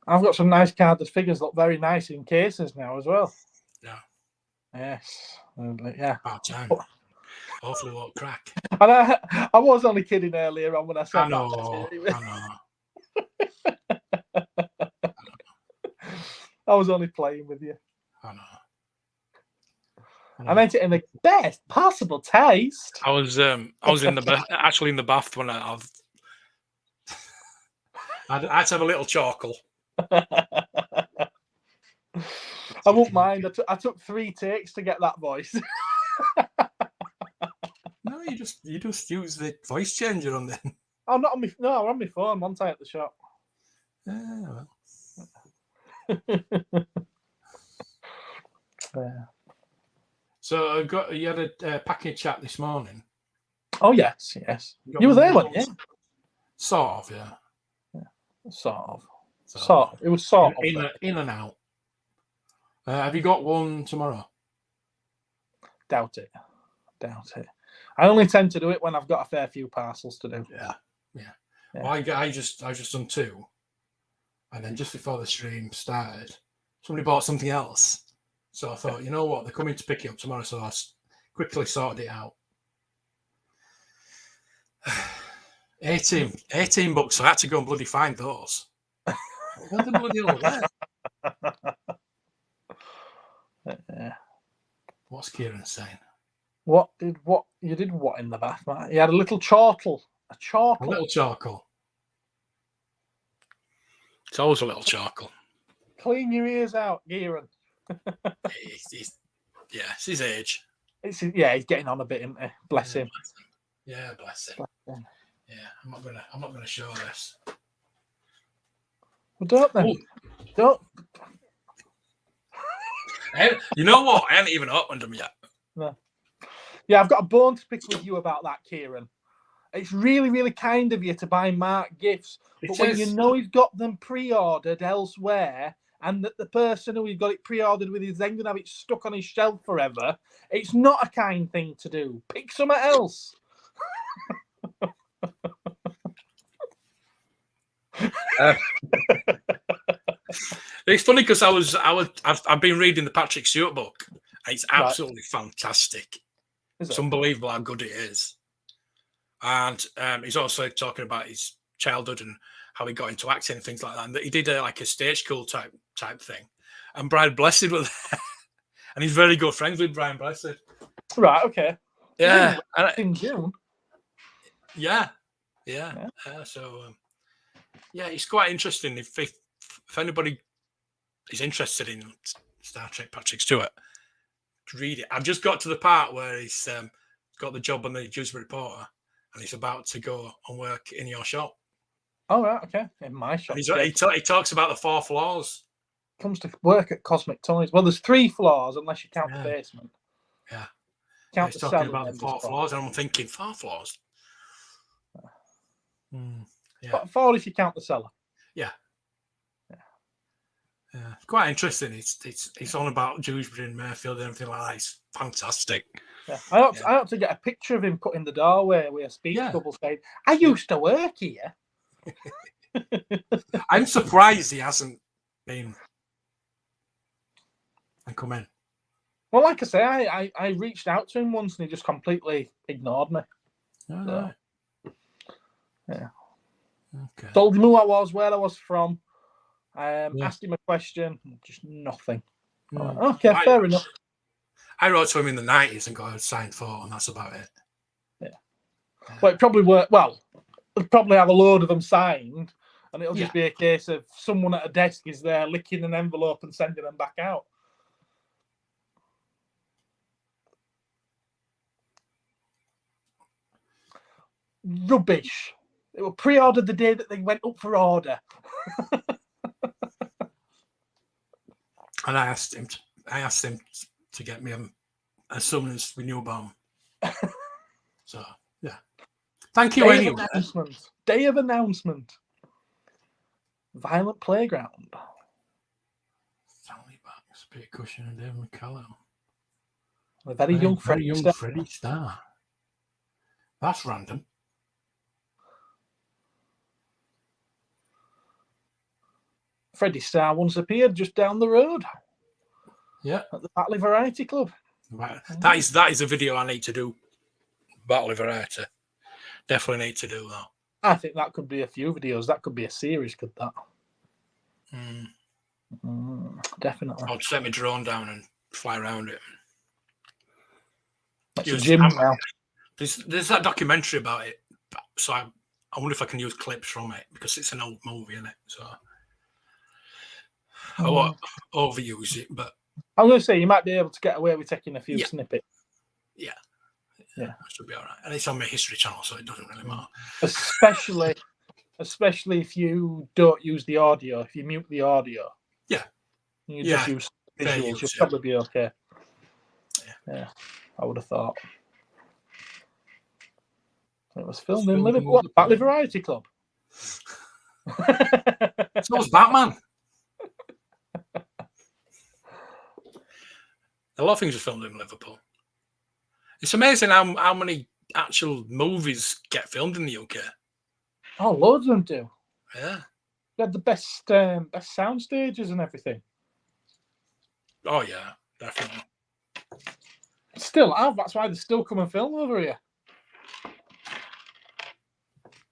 I've got some nice carded figures, look very nice in cases now as well. Yeah. Yes. Yeah. About time. Hopefully won't crack. And I was only kidding earlier on when I said I know. I was only playing with you. I know. I meant it in the best possible taste. I was in the actually in the bath when I had to have a little chuckle. I won't mind. I took 3 takes to get that voice. No, you just use the voice changer on them. Oh, not on me. No, I'm on my phone. One time at the shop. Yeah, well. Yeah. So you had a packing chat this morning. Oh yes, yes. got You were one there, of weren't those? you? Sort of, yeah. Sort of. So, Sort of. It was sort of. in and out. Have you got one tomorrow? Doubt it. Doubt it. I only tend to do it when I've got a fair few parcels to do. Yeah. Yeah. Well, I just done 2, and then just before the stream started, somebody bought something else. So I thought, you know what, they're coming to pick it up tomorrow, so I quickly sorted it out. 18 bucks. So I had to go and bloody find those. What the bloody hell was that? Yeah. What's Kieran saying? You did what in the bath, Matt? You had a little chortle. A chortle. A little charcoal. It's always a little charcoal. Clean your ears out, Kieran. It's his age. He's getting on a bit, isn't he? Bless him. Yeah, bless him. Yeah, I'm not gonna show this. Well, don't then. Ooh. Don't. You know what? I haven't even opened them yet. No. Yeah, I've got a bone to pick with you about that, Kieran. It's really, really kind of you to buy Mark gifts, but when you know he's got them pre-ordered elsewhere, and that the person who he's got it pre-ordered with is then going to have it stuck on his shelf forever, it's not a kind thing to do. Pick something else. It's funny because I've been reading the Patrick Stewart book. And it's absolutely fantastic. It's unbelievable how good it is. And he's also talking about his childhood and how he got into acting and things like that. And that he did like a stage school type thing. And Brian Blessed was there. And he's very good friends with Brian Blessed. Right. Okay. Yeah. In June. Yeah. So it's quite interesting. If anybody is interested in Star Trek, Patrick Stewart, read it. I've just got to the part where he's got the job on the Dewsbury Reporter, and he's about to go and work in your shop. Oh, right, okay. In my shop. He talks about the 4 floors. Comes to work at Cosmic Toys. Well, there's 3 floors unless you count the basement. Yeah. Count he's the talking cellar about the 4 floors, and I'm thinking 4 floors. Yeah. 4 if you count the cellar. Yeah. It's quite interesting. It's on about Dewsbury and Mayfield and everything like that. It's fantastic. Yeah. I ought to get a picture of him put in the doorway with a speech bubble saying, "I used to work here." I'm surprised he hasn't been and come in. Well, like I say, I reached out to him once and he just completely ignored me. Oh, so, yeah. Okay. Told him who I was, where I was from. Asked him a question, just nothing. Okay, fair enough. I wrote to him in the 90s and got a signed photo, and that's about it. Yeah. Well, it probably worked. Well, they'll probably have a load of them signed, and it'll just be a case of someone at a desk is there licking an envelope and sending them back out. Rubbish. They were pre-ordered the day that they went up for order. And I asked him to get me as soon as we knew about him. So yeah, thank you anyway. Day of announcement. Violent Playground. Sally Banks, Peter Cushing, and David McCallum. A very young Freddie Starr. That's random. Freddie Starr once appeared just down the road. Yeah. At the Batley Variety Club. Right. That is a video I need to do. Batley Variety. Definitely need to do that. I think that could be a few videos. That could be a series, could that? Definitely. I'll set my drone down and fly around it. That's a gym now. There's that documentary about it. So I wonder if I can use clips from it because it's an old movie, isn't it? So I won't overuse it, but I'm going to say you might be able to get away with taking a few snippets. Yeah. That should be all right. And it's on my History channel, so it doesn't really matter. Especially if you don't use the audio, if you mute the audio. Yeah. You Yeah, just use fair visuals, use, you'll yeah. probably be okay. Yeah. Yeah, I would have thought. It was filmed It's in filmed in Liverpool. What, Liverpool. Batley Variety Club? So was Batman. A lot of things are filmed in Liverpool. It's amazing how many actual movies get filmed in the UK. Oh, loads of them do. Yeah. They had the best sound stages and everything. Oh yeah, definitely. Still have. That's why they still come and film over here.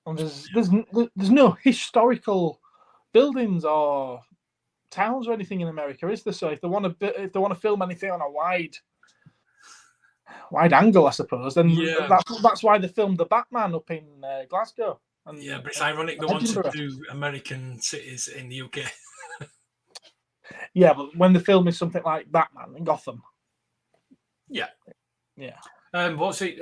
And there's no historical buildings or towns or anything in America, is there? So if they want to film anything on a wide angle, I suppose, then Yeah. that's why they filmed the Batman up in Glasgow. And, Yeah, but it's ironic they want to Edinburgh. do American cities in the UK. Yeah, but when they're filming something like Batman in Gotham. Yeah. Yeah. What's it?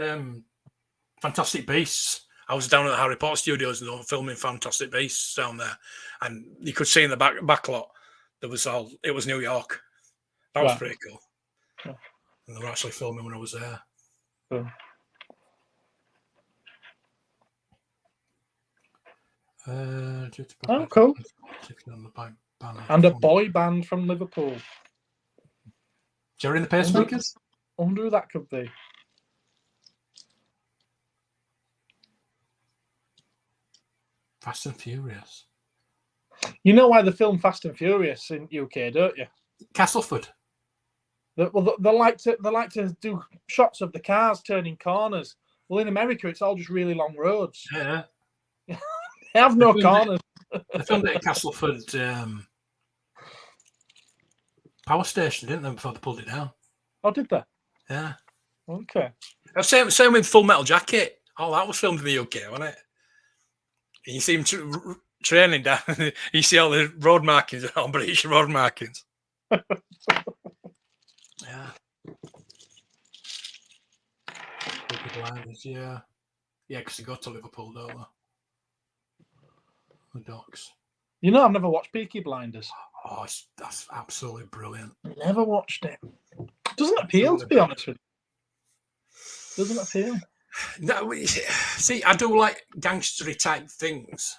Fantastic Beasts. I was down at the Harry Potter studios and they were filming Fantastic Beasts down there, and you could see in the back lot it was New York. That was Right. pretty cool. Yeah. And they were actually filming when I was there. Yeah. Oh, cool. And a boy band from Liverpool. Jerry and the Pacemakers? I wonder who that could be. Fast and Furious. You know why they film Fast and Furious in UK, don't you? Castleford. They like to do shots of the cars turning corners. Well, in America, it's all just really long roads. Yeah. They have no corners. They filmed it at Castleford power station, didn't they, before they pulled it down? Oh, did they? Yeah. Okay. Same with Full Metal Jacket. Oh, that was filmed in the UK, wasn't it? And you see him training down. You see all the road markings, all British road markings. Yeah. Blinders, yeah. Yeah, because they go to Liverpool, don't they? The docks. You know, I've never watched Peaky Blinders. Oh, that's absolutely brilliant. Never watched it. Doesn't appeal, to be honest with you. Doesn't appeal. No, see, I do like gangstery type things,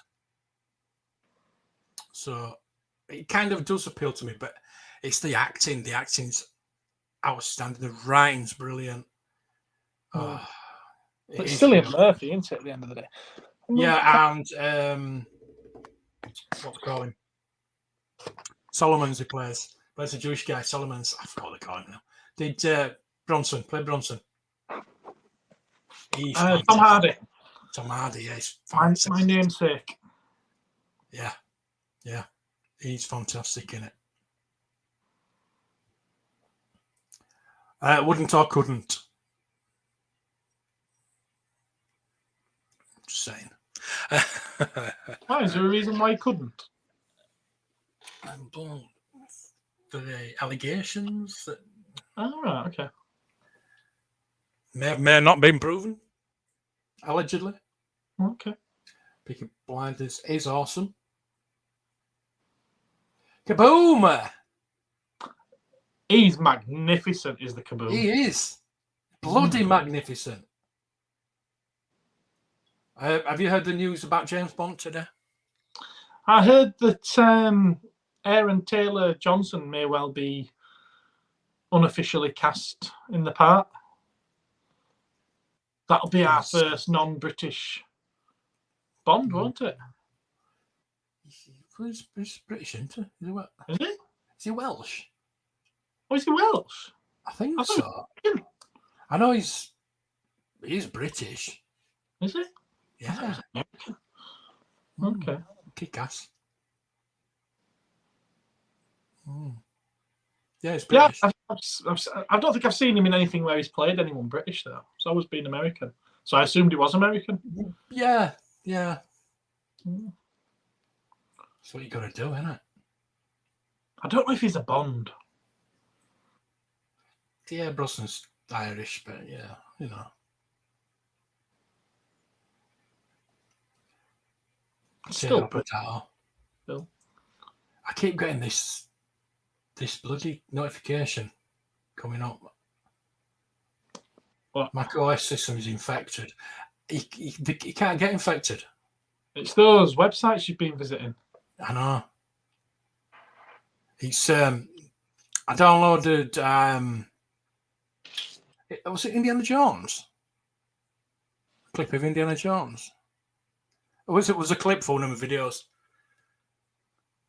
so it kind of does appeal to me. But it's the acting. The acting's outstanding. The writing's brilliant. But it's Cillian Murphy, isn't it? At the end of the day. Yeah, and what's it called him? Solomon's who plays a Jewish guy. Solomon's. I forgot what they call him now. Did Bronson play Bronson? Tom Hardy. Tom Hardy, yeah, he's my namesake. Yeah, he's fantastic in it. Wouldn't or couldn't. Just saying. Why? Is there a reason why he couldn't? For the allegations that Oh, right, okay. may have not been proven. Allegedly. Okay. Peaky Blinders is awesome. Kaboom! He's magnificent, is the Kaboom. He is. Bloody magnificent. Have you heard the news about James Bond today? I heard that Aaron Taylor Johnson may well be unofficially cast in the part. That'll be our first non-British Bond, won't it? He's British, isn't he? Is he? Is he Welsh? Oh, is he Welsh? I think so. I know he's British. Is he? Yeah. Okay. Kick ass. Yeah, he's British. Yeah, I don't think I've seen him in anything where he's played anyone British, though. It's always been American. So I assumed he was American. Yeah. That's what you got to do, isn't it? I don't know if he's a Bond. Yeah, Brosnan's Irish, but yeah, you know. Still potato. Still. I keep getting this this bloody notification coming up. What? Mac OS system is infected. He can't get infected. It's those websites you've been visiting. I know. It's I downloaded was it Indiana Jones? A clip of Indiana Jones. It was a clip for one of my videos.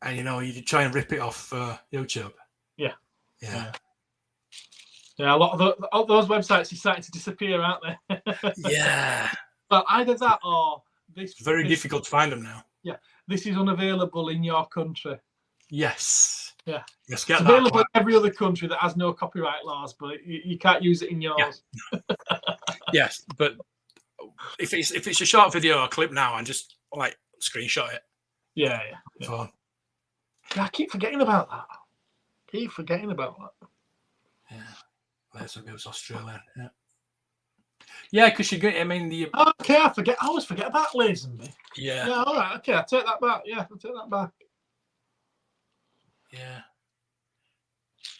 And you try and rip it off YouTube. Yeah. Yeah. Yeah, a lot of those websites are starting to disappear, aren't they? Yeah. Well, either that or this. It's very difficult to find them now. Yeah, this is unavailable in your country. Yes. Yeah. Let's It's get available that. in every other country that has no copyright laws, but you can't use it in yours. Yeah. Yes, but if it's a short video or clip now, I just like screenshot it. Yeah. Phone. Yeah, I keep forgetting about that. Yeah. Let's go to Australia. Yeah. Yeah, because you get. I mean, the. Okay, I always forget about Lazenby. Yeah. Yeah, all right. Okay, I take that back. Yeah, I take that back. Yeah.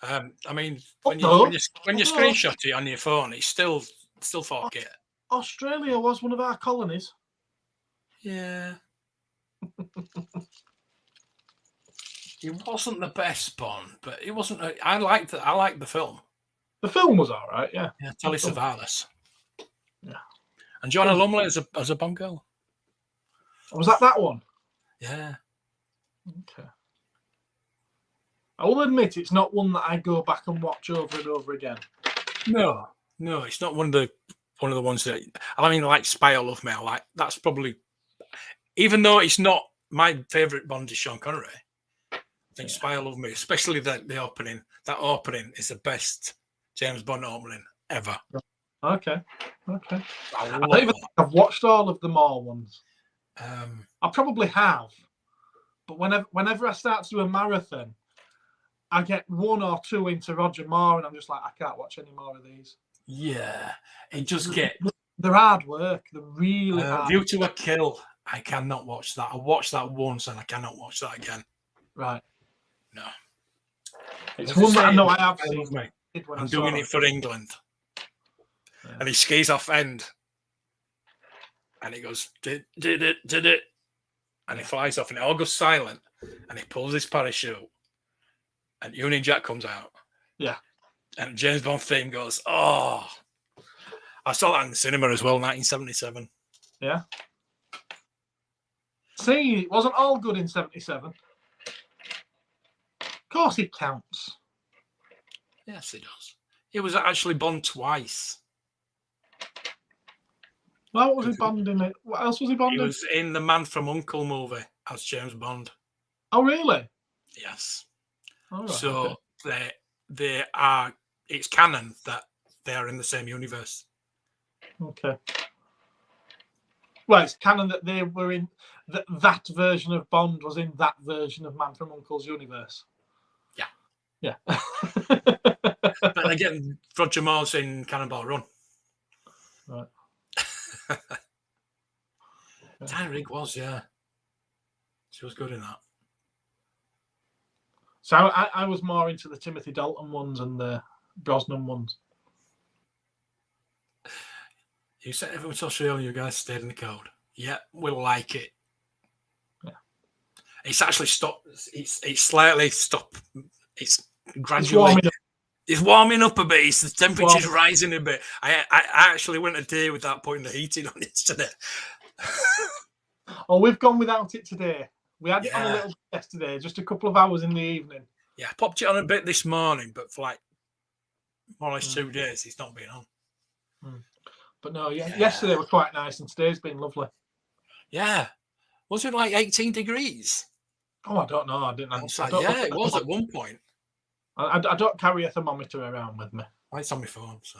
I mean, when you screenshot it on your phone, it's still 4K. Australia was one of our colonies. Yeah. It wasn't the best Bond, but it wasn't. I liked the film. The film was all right. Yeah. Yeah, Telly Savalas. Yeah. And Joanna Lumley as a Bond girl. Was that one? Yeah. Okay. I will admit it's not one that I go back and watch over and over again. No, it's not one of the ones that. I mean, like Spy Who Loved Me. That's probably, even though it's not my favorite Bond is Sean Connery. I think Spy Who Loved Me, especially the opening. That opening is the best James Bond opening ever. Okay. I don't even think I've watched all of the Moore ones. I probably have, but whenever I start to do a marathon, I get one or two into Roger Moore, and I'm just like, I can't watch any more of these. Yeah, it just get. They're hard work. They're really hard. View to a Kill. I cannot watch that. I watched that once, and I cannot watch that again. Right. No. It's one that I know I have seen. I'm doing it for England. Yeah. And he skis off end. And he goes, did it. And he flies off, and it all goes silent. And he pulls his parachute. And Union Jack comes out. Yeah. And James Bond theme goes, oh. I saw that in the cinema as well, 1977. Yeah. See, it wasn't all good in 77. Of course it counts. Yes, it does. It was actually Bond twice. Well, what was he Bond in it? What else was he Bond in? He was in the Man from U.N.C.L.E. movie as James Bond. Oh, really? Yes. All right, so they are. It's canon that they are in the same universe. Okay. Well, it's canon that they were in that version of Bond was in that version of Man from U.N.C.L.'s universe. Yeah. But again, Roger Moore's in Cannonball Run. Right. Tyreek was, yeah. She was good in that. So I was more into the Timothy Dalton ones and the Brosnan ones. You said if it was Australia, you guys stayed in the cold. Yeah, we'll like it. Yeah. It's actually stopped. It's slightly stopped. It's gradually. It's warming up a bit. It's the temperature's rising a bit. I actually went a day without putting the heating on yesterday. Oh, we've gone without it today. We had it on a little bit yesterday, just a couple of hours in the evening. Yeah, I popped it on a bit this morning, but for like more or less 2 days, it's not been on. But no, yesterday was quite nice, and today's been lovely. Yeah. Was it like 18 degrees? Oh, I don't know. I didn't. It was at one point. I don't carry a thermometer around with me. It's on my phone, so.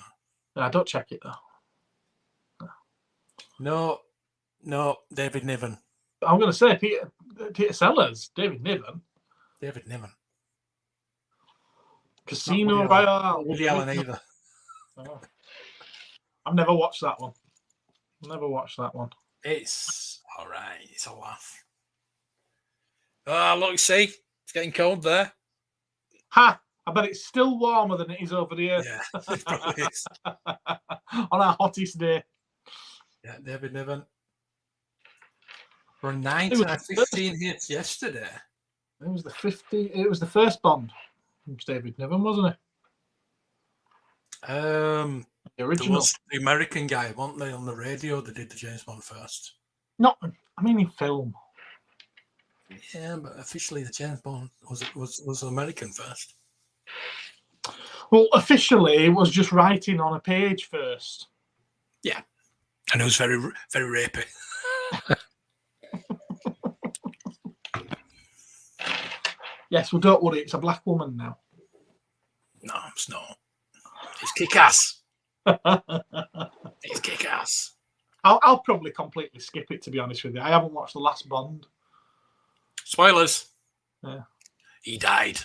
No, I don't check it though. No, David Niven. I'm going to say Peter Sellers, David Niven. David Niven. Casino Royale. Woody Allen either. Oh. I've never watched that one. It's all right. It's a laugh. Oh, look, see, it's getting cold there. Ha! I bet it's still warmer than it is over here Yeah, it probably is. on our hottest day. Yeah, David Niven. We're 9 It was to 15 hits yesterday. It was the 50. It was the first Bond from David Niven, wasn't it? The The original. was the American guy, weren't they, on the radio? They did the James Bond first. Not, I mean, in film. Yeah, but officially the James Bond was American first. Well, officially, it was just writing on a page first. Yeah, and it was very, very rapey. Yes, well, don't worry, it's a black woman now. No, it's not. It's kick-ass. It's kick-ass. I'll probably completely skip it, to be honest with you. I haven't watched the last Bond. Spoilers. Yeah. He died.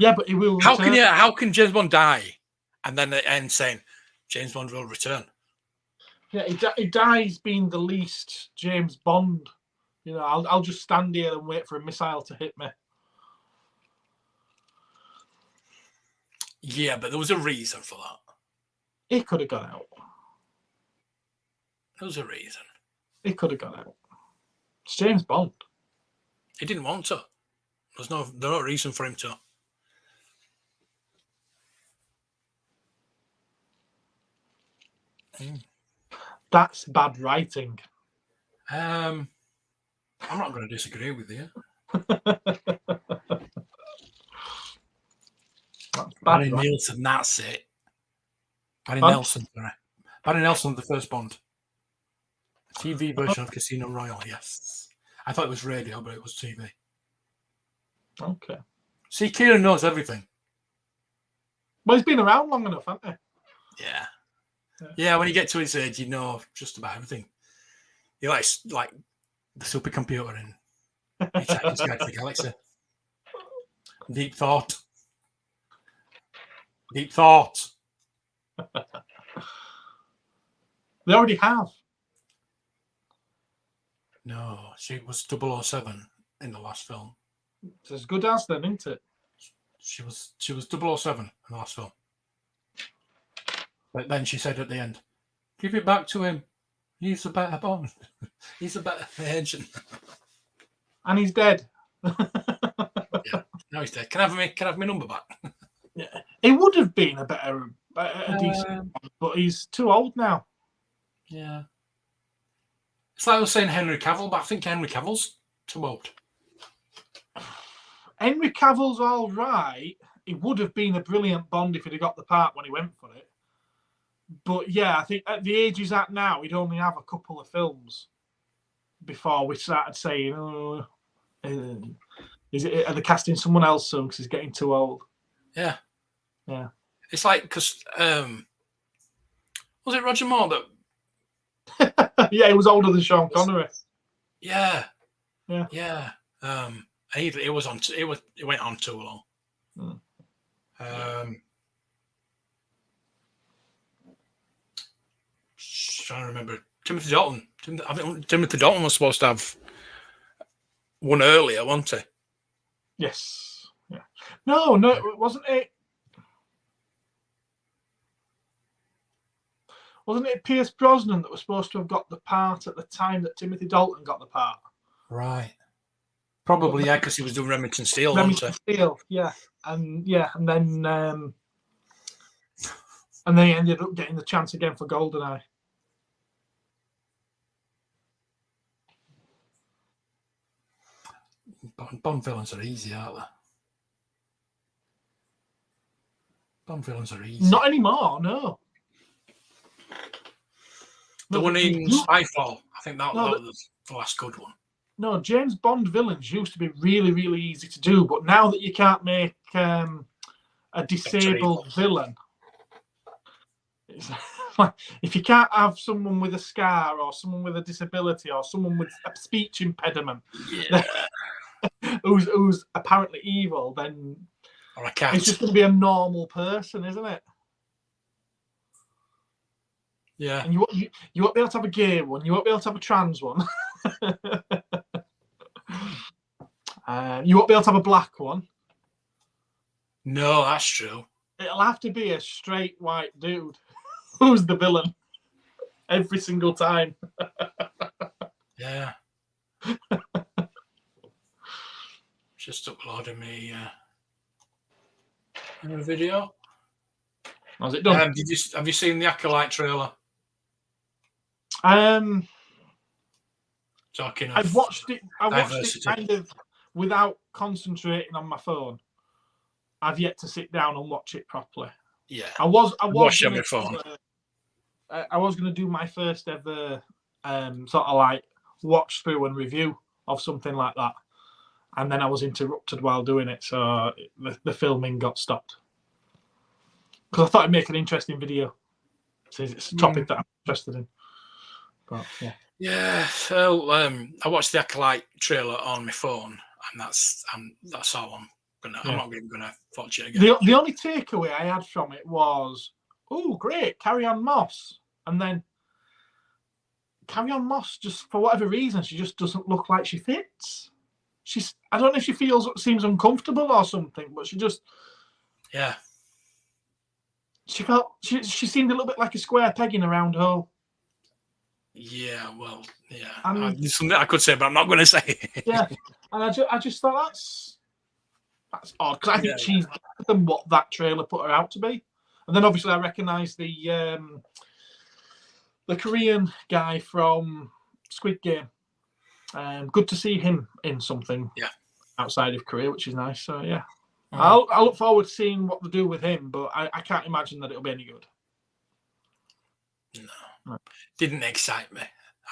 Yeah, but he will How return. can you? How can James Bond die, and then it ends saying James Bond will return? Yeah, he dies being the least James Bond. You know, I'll just stand here and wait for a missile to hit me. Yeah, but there was a reason for that. He could have got out. There was a reason. He could have got out. It's James Bond. He didn't want to. There's no reason for him to. That's bad writing. I'm not going to disagree with you. Barry Nielsen, that's it. Barry Nelson, sorry. Barry Nelson, the first Bond. TV version of Casino Royale, yes. I thought it was radio, but it was TV. Okay. See, Kieran knows everything. Well, he's been around long enough, hasn't he? Yeah. Yeah, when you get to his age, you know just about everything. You're like the supercomputer in Hitchhiker's Guide to the Galaxy. Deep thought. Deep thought. They already have. No, she was 007 in the last film. It's as good as them, isn't it? She was 007 in the last film. But then she said at the end, "Give it back to him. He's a better Bond. He's a better agent." And he's dead. Yeah, now he's dead. Can I have my number back? Yeah, he would have been a decent Bond, but he's too old now. Yeah. It's like I was saying Henry Cavill, but I think Henry Cavill's too old. Henry Cavill's all right. He would have been a brilliant Bond if he'd have got the part when he went for it. But yeah, I think at the age he's at now, he'd only have a couple of films before we started saying, "Oh, are they casting someone else soon because he's getting too old?" Yeah. Yeah. It's like, because, was it Roger Moore that... Yeah, he was older than Sean Connery. Yeah. Yeah. Yeah. It went on too long. Trying to remember Timothy Dalton. I think Timothy Dalton was supposed to have one earlier, wasn't he? Yes. Yeah. No, wasn't it? Wasn't it Pierce Brosnan that was supposed to have got the part at the time that Timothy Dalton got the part? Right. Probably, yeah, because he was doing Remington Steele, wasn't he? Steele, yeah, and then they ended up getting the chance again for GoldenEye. Bond villains are easy, aren't they? Bond villains are easy. Not anymore, no. The one in Skyfall, I think that was the last good one. No, James Bond villains used to be really, really easy to do, but now that you can't make a disabled villain, it's like, if you can't have someone with a scar or someone with a disability or someone with a speech impediment, yeah. who's apparently evil, then or a cat. It's just going to be a normal person, isn't it? Yeah. And you won't be able to have a gay one. You won't be able to have a trans one. You won't be able to have a black one. No, that's true. It'll have to be a straight white dude who's the villain every single time. Yeah. Just uploading me a video. How's it done? Have you seen the Acolyte trailer? Talking of I watched it diversity. kind of without concentrating on my phone. I've yet to sit down and watch it properly. Yeah. I was Watch it on gonna my phone. I was going to do my first ever sort of like watch through and review of something like that, and then I was interrupted while doing it, so the filming got stopped because I thought it'd make an interesting video. So it's a topic that I'm interested in. But yeah. Yeah. So I watched the Acolyte trailer on my phone, and that's all I'm not even gonna watch it again. The only takeaway I had from it was, oh, great, Carrie-Anne Moss. And then Carrie-Anne Moss, just for whatever reason, she just doesn't look like she fits. I don't know if she seems uncomfortable or something, but she just... Yeah. She seemed a little bit like a square peg in a round hole. Yeah, well, yeah. And, there's something I could say, but I'm not going to say it. Yeah, and I just thought that's odd, because I think she's better than what that trailer put her out to be. And then obviously I recognise the Korean guy from Squid Game. Good to see him in something outside of Korea, which is nice. So yeah, I'll look forward to seeing what they do with him, but I can't imagine that it'll be any good. No. Didn't excite me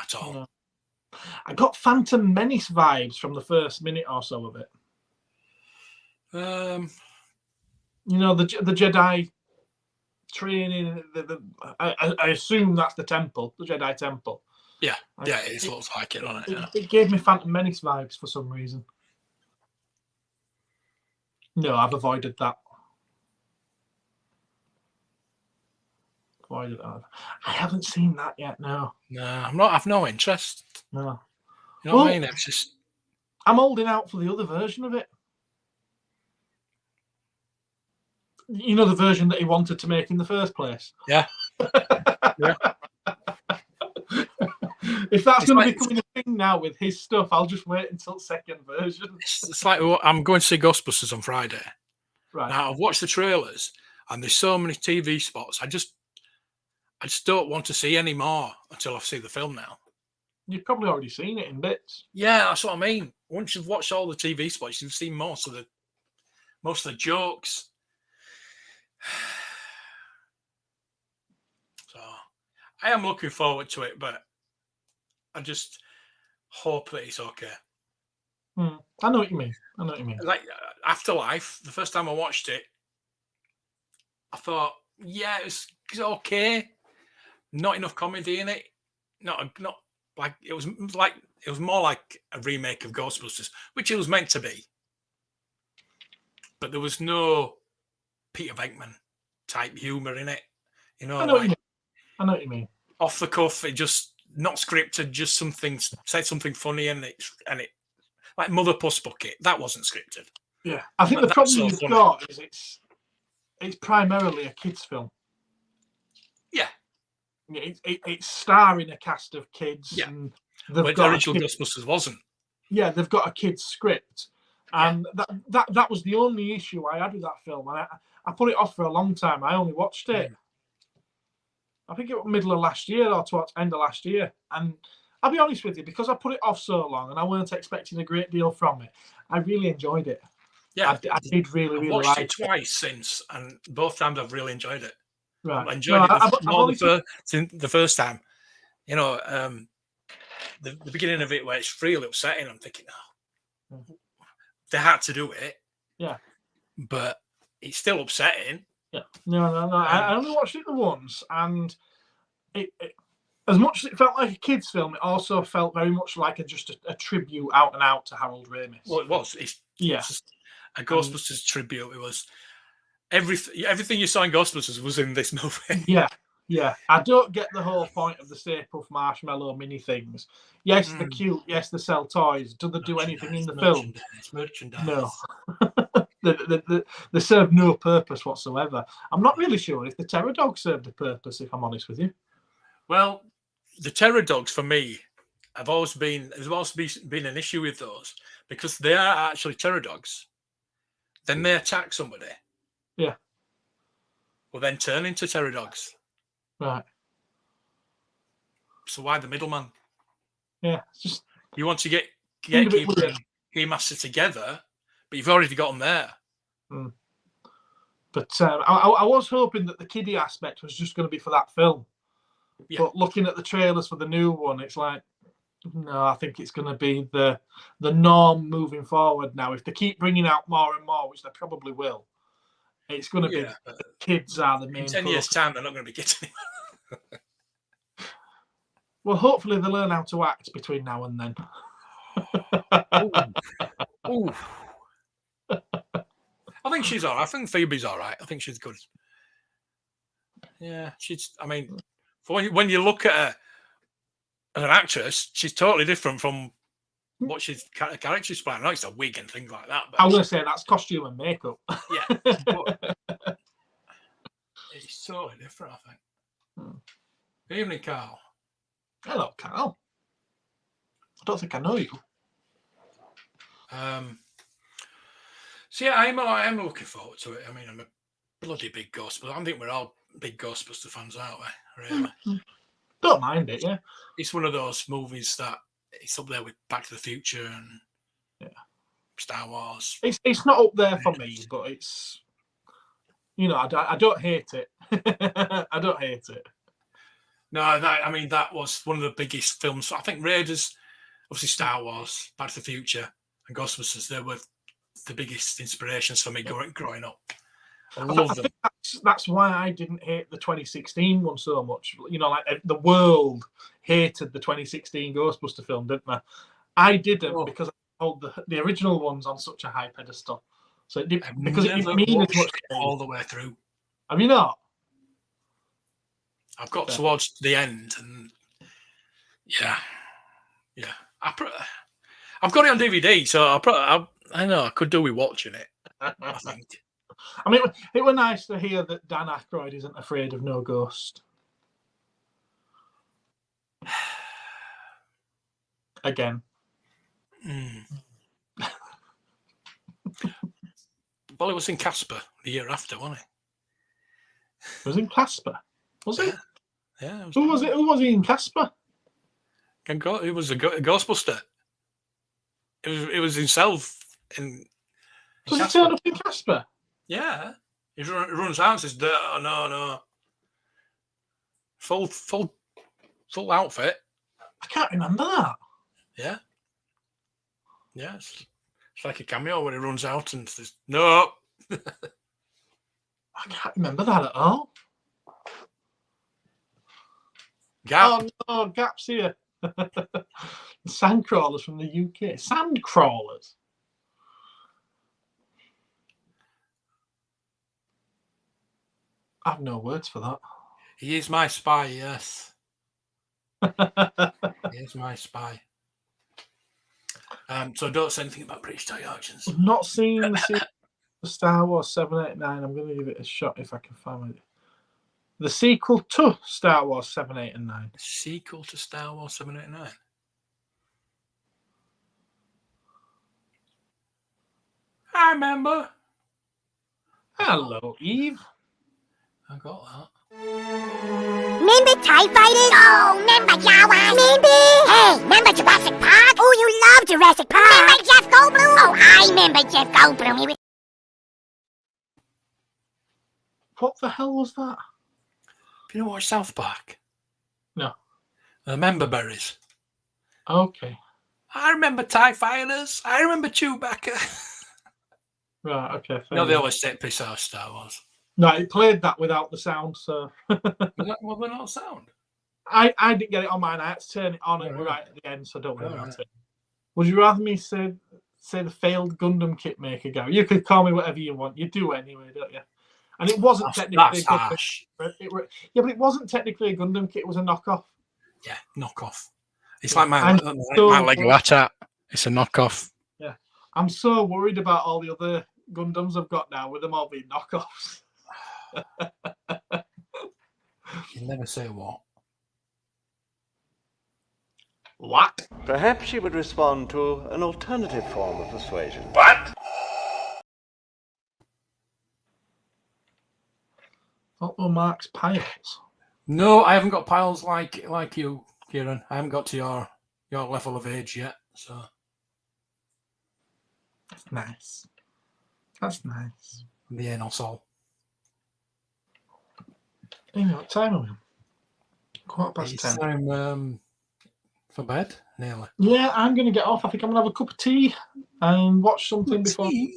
at all. No. I got Phantom Menace vibes from the first minute or so of it. You know, the Jedi training. I assume that's the temple, the Jedi temple. Yeah, it looks like it, doesn't it? It gave me Phantom Menace vibes for some reason. No, I've avoided that. I haven't seen that yet. No, I've no interest. No, you know what I mean? It's just I'm holding out for the other version of it. You know, the version that he wanted to make in the first place. Yeah. Yeah. If that's going to be becoming a thing now with his stuff, I'll just wait until second version. It's like I'm going to see Ghostbusters on Friday. Right. Now I've watched the trailers, and there's so many TV spots. I just don't want to see any more until I see the film now. You've probably already seen it in bits. Yeah, that's what I mean. Once you've watched all the TV spots, you've seen most of the jokes. So I am looking forward to it, but I just hope that it's okay. I know what you mean. Like Afterlife, the first time I watched it, I thought, yeah, it's okay. Not enough comedy in it. Not like it was more like a remake of Ghostbusters, which it was meant to be. But there was no Peter Venkman type humor in it. You know, I know what you mean. Off the cuff, it just not scripted, just said something funny, and it like Mother Puss Bucket, that wasn't scripted. Yeah, I think the problem you've got is it's primarily a kids' film. Yeah, it's starring a cast of kids. Yeah, and but the original Ghostbusters wasn't. Yeah, they've got a kids' script, and that was the only issue I had with that film. And I put it off for a long time. I only watched it. I think it was middle of last year or towards end of last year. And I'll be honest with you, because I put it off so long and I weren't expecting a great deal from it, I really enjoyed it. Yeah, I did really watched like it twice since, and both times I've really enjoyed it. Right. I enjoyed it the first time. You know, the beginning of it where it's really upsetting. I'm thinking, they had to do it. Yeah. But it's still upsetting. Yeah. No. I only watched it the once, and it as much as it felt like a kids' film, it also felt very much like just a tribute out and out to Harold Ramis. Well, it was. It's a Ghostbusters tribute. It was everything you saw in Ghostbusters was in this movie. Yeah. I don't get the whole point of the Stay Puft Marshmallow mini things. Yes, they're cute. Yes, they sell toys. Do they do anything in the film? Merchandise. No. They serve no purpose whatsoever. I'm not really sure if the Terror Dog served a purpose, if I'm honest with you. Well, the Terror Dogs for me there's always been an issue with those because they are actually Terror Dogs. Then they attack somebody. Yeah. Will then turn into Terror Dogs. Right. So why the middleman? Yeah. It's just you want to get a bit weird. Keymaster together, but you've already got them there. Mm. But I was hoping that the kiddie aspect was just going to be for that film. Yeah. But looking at the trailers for the new one, it's like, no, I think it's going to be the norm moving forward now. If they keep bringing out more and more, which they probably will, it's going to be the kids are the main. In 10 years' time, they're not going to be getting it. Well, hopefully they learn how to act between now and then. Ooh. I think she's all right. I think Phoebe's all right. I think she's good. Yeah, I mean, when you look at her as an actress, she's totally different from what character she's playing. I know it's a wig and things like that. But I was going to say that's costume and makeup. Yeah. It's totally different, I think. Good evening, Carl. Hello, Carl. I don't think I know you. So yeah, I'm looking forward to it. I mean, I'm a bloody big Ghostbuster. I think we're all big Ghostbuster fans, aren't we? Really? Don't mind it, yeah. It's one of those movies that it's up there with Back to the Future and Star Wars. It's not up there for me, but it's, you know, I don't hate it. I don't hate it. No, that was one of the biggest films. I think Raiders, obviously Star Wars, Back to the Future, and Ghostbusters, they were the biggest inspirations for me growing up. I love them. That's why I didn't hate the 2016 one so much. You know, like the world hated the 2016 Ghostbuster film, didn't they? I didn't because I held the original ones on such a high pedestal. So it didn't, because it didn't mean as much all the way through. Have you not? I've got towards the end, and yeah. I've got it on DVD, so I know I could do with watching it. I think. I mean, it was nice to hear that Dan Aykroyd isn't afraid of no ghost. Again. Well, it was in Casper the year after, wasn't it? It was in Casper? Was it? Yeah. Who was it? Who was he in Casper? It was a Ghostbuster. It was himself in. Does he turn up in Casper? Yeah, he runs out and says, "No, full outfit." I can't remember that. Yeah, it's like a cameo when he runs out and says, "No." I can't remember that at all. Gap. Oh no, Gap's here. Sandcrawlers from the UK. Sandcrawlers. I have no words for that. He is my spy, yes. He is my spy. So don't say anything about British toy auctions. I've not seen the Star Wars 789. I'm going to give it a shot if I can find it. The sequel to Star Wars 7, 8, and 9. Sequel to Star Wars 7, 8, and 9. I remember. Hello, Eve. I got that. Remember TIE Fighters? Oh, remember Jawas? Remember? Hey, remember Jurassic Park? Oh, you love Jurassic Park. Remember Jeff Goldblum? Oh, I remember Jeff Goldblum. He was... What the hell was that? Have you not watched South Park? No. The member berries. Okay. I remember TIE Fighters. I remember Chewbacca. Right, okay. No, they always take piss out of Star Wars. No, it played that without the sound, so. Well, they're not sound. I didn't get it on mine. I had to turn it on right at the end, so don't worry about it. Would you rather me say the failed Gundam kit maker guy? You could call me whatever you want. You do anyway, don't you? And it wasn't technically that's harsh. but it wasn't technically a Gundam kit. It was a knockoff. Yeah, knockoff. It's like my Lego Attack. It's a knockoff. Yeah, I'm so worried about all the other Gundams I've got now with them all being knockoffs. You never say what. What? Perhaps she would respond to an alternative form of persuasion. What? Photo marks piles. No, I haven't got piles like you, Kieran. I haven't got to your level of age yet. So That's nice. That's nice. the anal soul. Anyway, what time are we on? 10:15. It's time for bed, nearly. Yeah, I'm going to get off. I think I'm going to have a cup of tea and watch something before. Tea?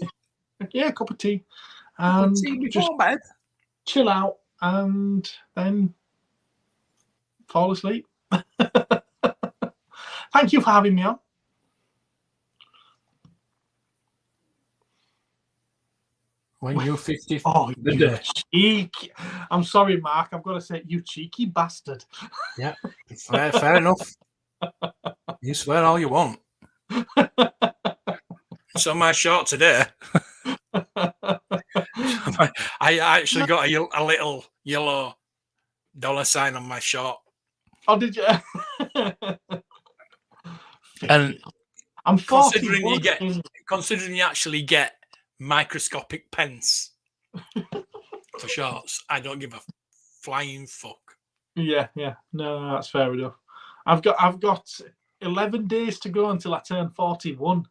Yeah, a cup of tea. Cup of And tea before just bed. chill out and then fall asleep. Thank you for having me on. When you're 50, Oh, the you day. cheeky. I'm sorry, Mark. I've got to say, you cheeky bastard. Yeah, fair enough. You swear all you want. It's on my short today. I actually got a little yellow dollar sign on my short. Oh, did you? And I'm considering 41. considering you actually get microscopic pence for shorts, I don't give a flying fuck. Yeah. No, that's fair enough. I've got 11 days to go until I turn 41.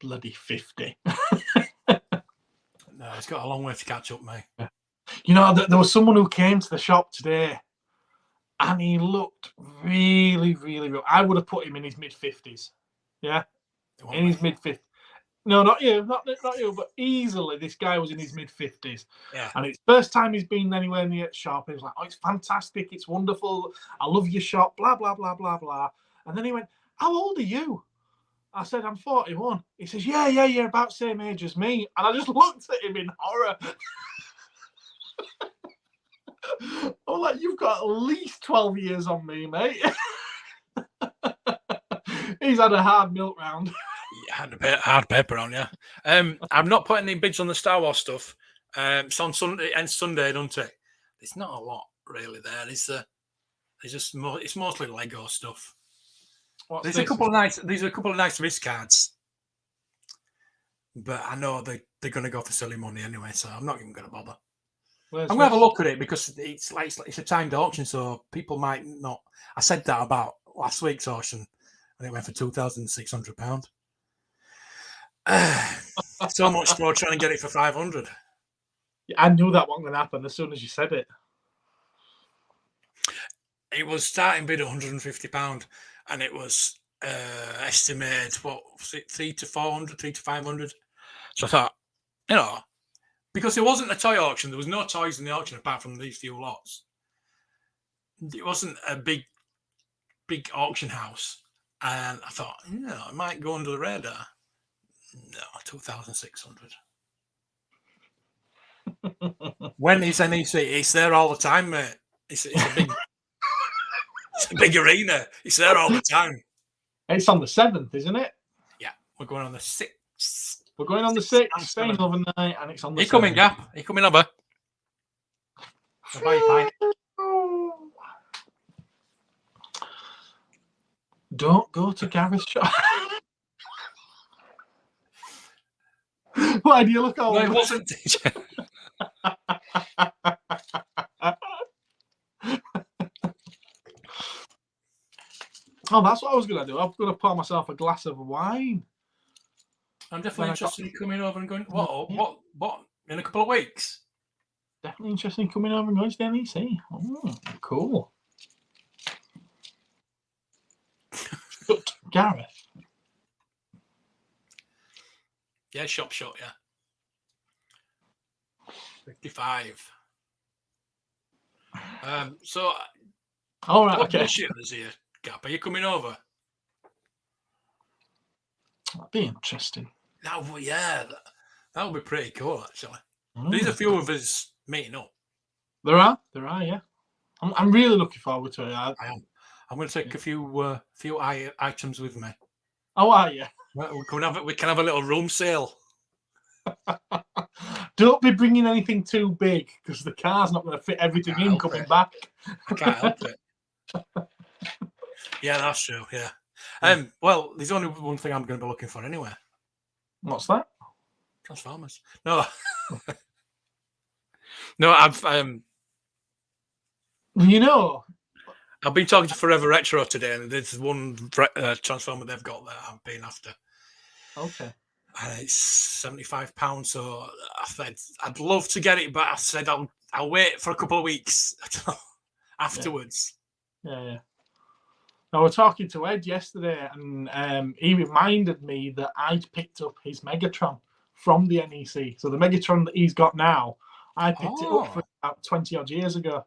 Bloody 50. No, it's got a long way to catch up, mate. You know, there was someone who came to the shop today, and he looked really, really real. I would have put him in his mid-50s. Yeah, in his mid-50s. No, not you, not you, but easily this guy was in his mid-50s. Yeah. And it's the first time he's been anywhere near the shop. He was like, oh, it's fantastic, it's wonderful, I love your shop, blah, blah, blah, blah, blah. And then he went, how old are you? I said, I'm 41. He says, yeah, you're about the same age as me. And I just looked at him in horror. I'm like, you've got at least 12 years on me, mate. He's had a hard milk round. Hard paper on, yeah. I'm not putting any bids on the Star Wars stuff. It's on Sunday and Sunday, don't it? There's not a lot really there. It's mostly Lego stuff. There's a couple of nice wrist cards, but I know they're going to go for silly money anyway, so I'm not even going to bother. I'm going to have a look at it because it's a timed auction, so people might not. I said that about last week's auction, and it went for £2,600. So much more trying to get it for 500. I knew that wasn't going to happen as soon as you said it. It was starting bid £150, and it was estimated, what was it, 300 to 400, 300 to 500. So I thought, because it wasn't a toy auction, there was no toys in the auction apart from these few lots. It wasn't a big auction house, and I thought, it might go under the radar. No, 2,600. When is NEC? It's there all the time, mate. It's a big, it's a big arena. It's there all the time. It's on the 7th, isn't it? Yeah, we're going on the 6th. We're going on the 6th, staying overnight, and it's on the 7th. You coming, Gap? You coming over? I'll buy you a pint. Don't go to Gareth's shop. Why do you look old? No, it wasn't, DJ. Oh, that's what I was going to do. I'm going to pour myself a glass of wine. I'm definitely interested in coming over and going, what, in a couple of weeks? Definitely interested in coming over and going to the NEC. Oh, cool. Gareth. Yeah, shop shot, yeah. 55. So, All right, what okay. bullshit is here, Gap? Are you coming over? That'd be interesting. That would be pretty cool, actually. There's a few of us meeting up. There are, yeah. I'm really looking forward to it. I am. I'm going to take a few items with me. Oh, are you? We can have a little room sale. Don't be bringing anything too big because the car's not going to fit everything Can't in help coming it. back. I can't help it. Yeah, that's true. Yeah. Well, there's only one thing I'm going to be looking for anyway. What's that? Transformers. No. No, I've been talking to Forever Retro today, and there's one Transformer they've got that I've been after. Okay. And it's £75. So I said I'd love to get it, but I said I'll wait for a couple of weeks afterwards. Yeah. I was talking to Ed yesterday, and he reminded me that I'd picked up his Megatron from the NEC. So the Megatron that he's got now, I picked it up for about 20 odd years ago.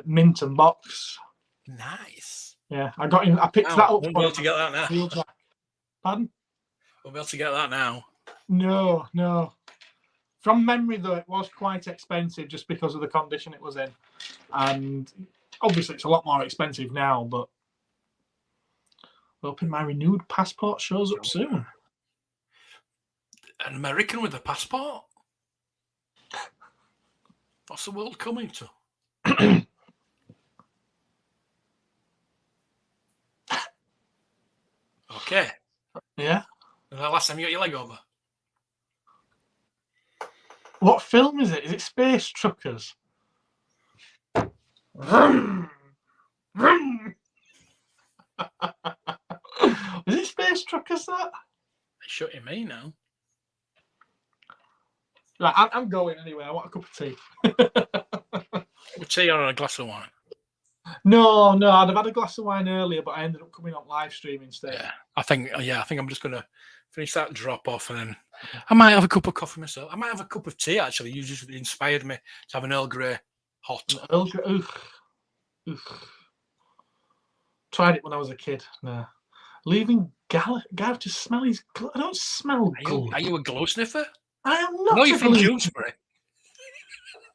Mint and box. Nice. Yeah, I got him. I picked that up. We'll be able to get that now. Wheeljack. Pardon? We'll be able to get that now. No. From memory, though, it was quite expensive just because of the condition it was in. And obviously, it's a lot more expensive now, but hoping my renewed passport shows up soon. An American with a passport? What's the world coming to? Okay. Yeah. And the last time you got your leg over? What film is it? Is it Space Truckers? Vroom. Vroom. Is it Space Truckers that? It's shutting me now. Right, I'm going anyway. I want a cup of tea. A tea or a glass of wine? No, I'd have had a glass of wine earlier, but I ended up coming on live stream instead. Yeah, I think I'm just gonna finish that drop off, and then I might have a cup of coffee myself. I might have a cup of tea actually. You just inspired me to have an Earl Grey hot. Earl Grey, ugh. Tried it when I was a kid. No. Leaving Gav to smell his glue. I don't smell glue. Are you a glue sniffer? I am not. No, you're from Dewsbury.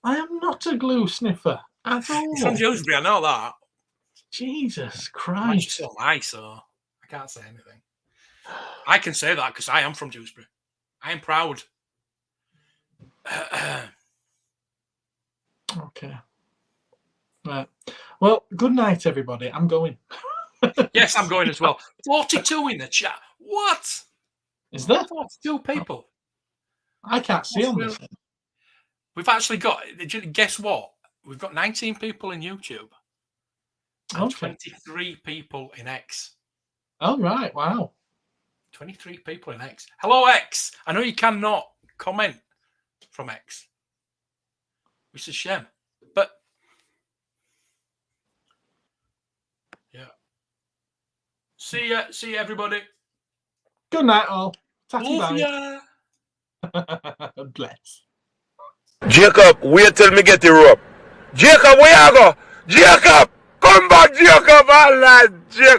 I am not a glue sniffer at all. You're from Dewsbury, I know that. Jesus I'm Christ. still nice, so I can't say anything. I can say that because I am from Dewsbury. I am proud. Okay. Right. Well, good night, everybody. I'm going. Yes, I'm going as well. 42 in the chat. What? Is there? 42 people. I can't see on this. We've actually got, guess what? We've got 19 people in YouTube and 23 people in X. Oh, right. Wow. 23 people in X. Hello, X. I know you cannot comment from X, which is a shame. But, yeah. See ya, everybody. Good night, all. Tatty Love bye. ya. Bless. Jacob, wait till me get the rope. Jacob, where you go? Jacob! Come back, Jacob! Allah, Jacob!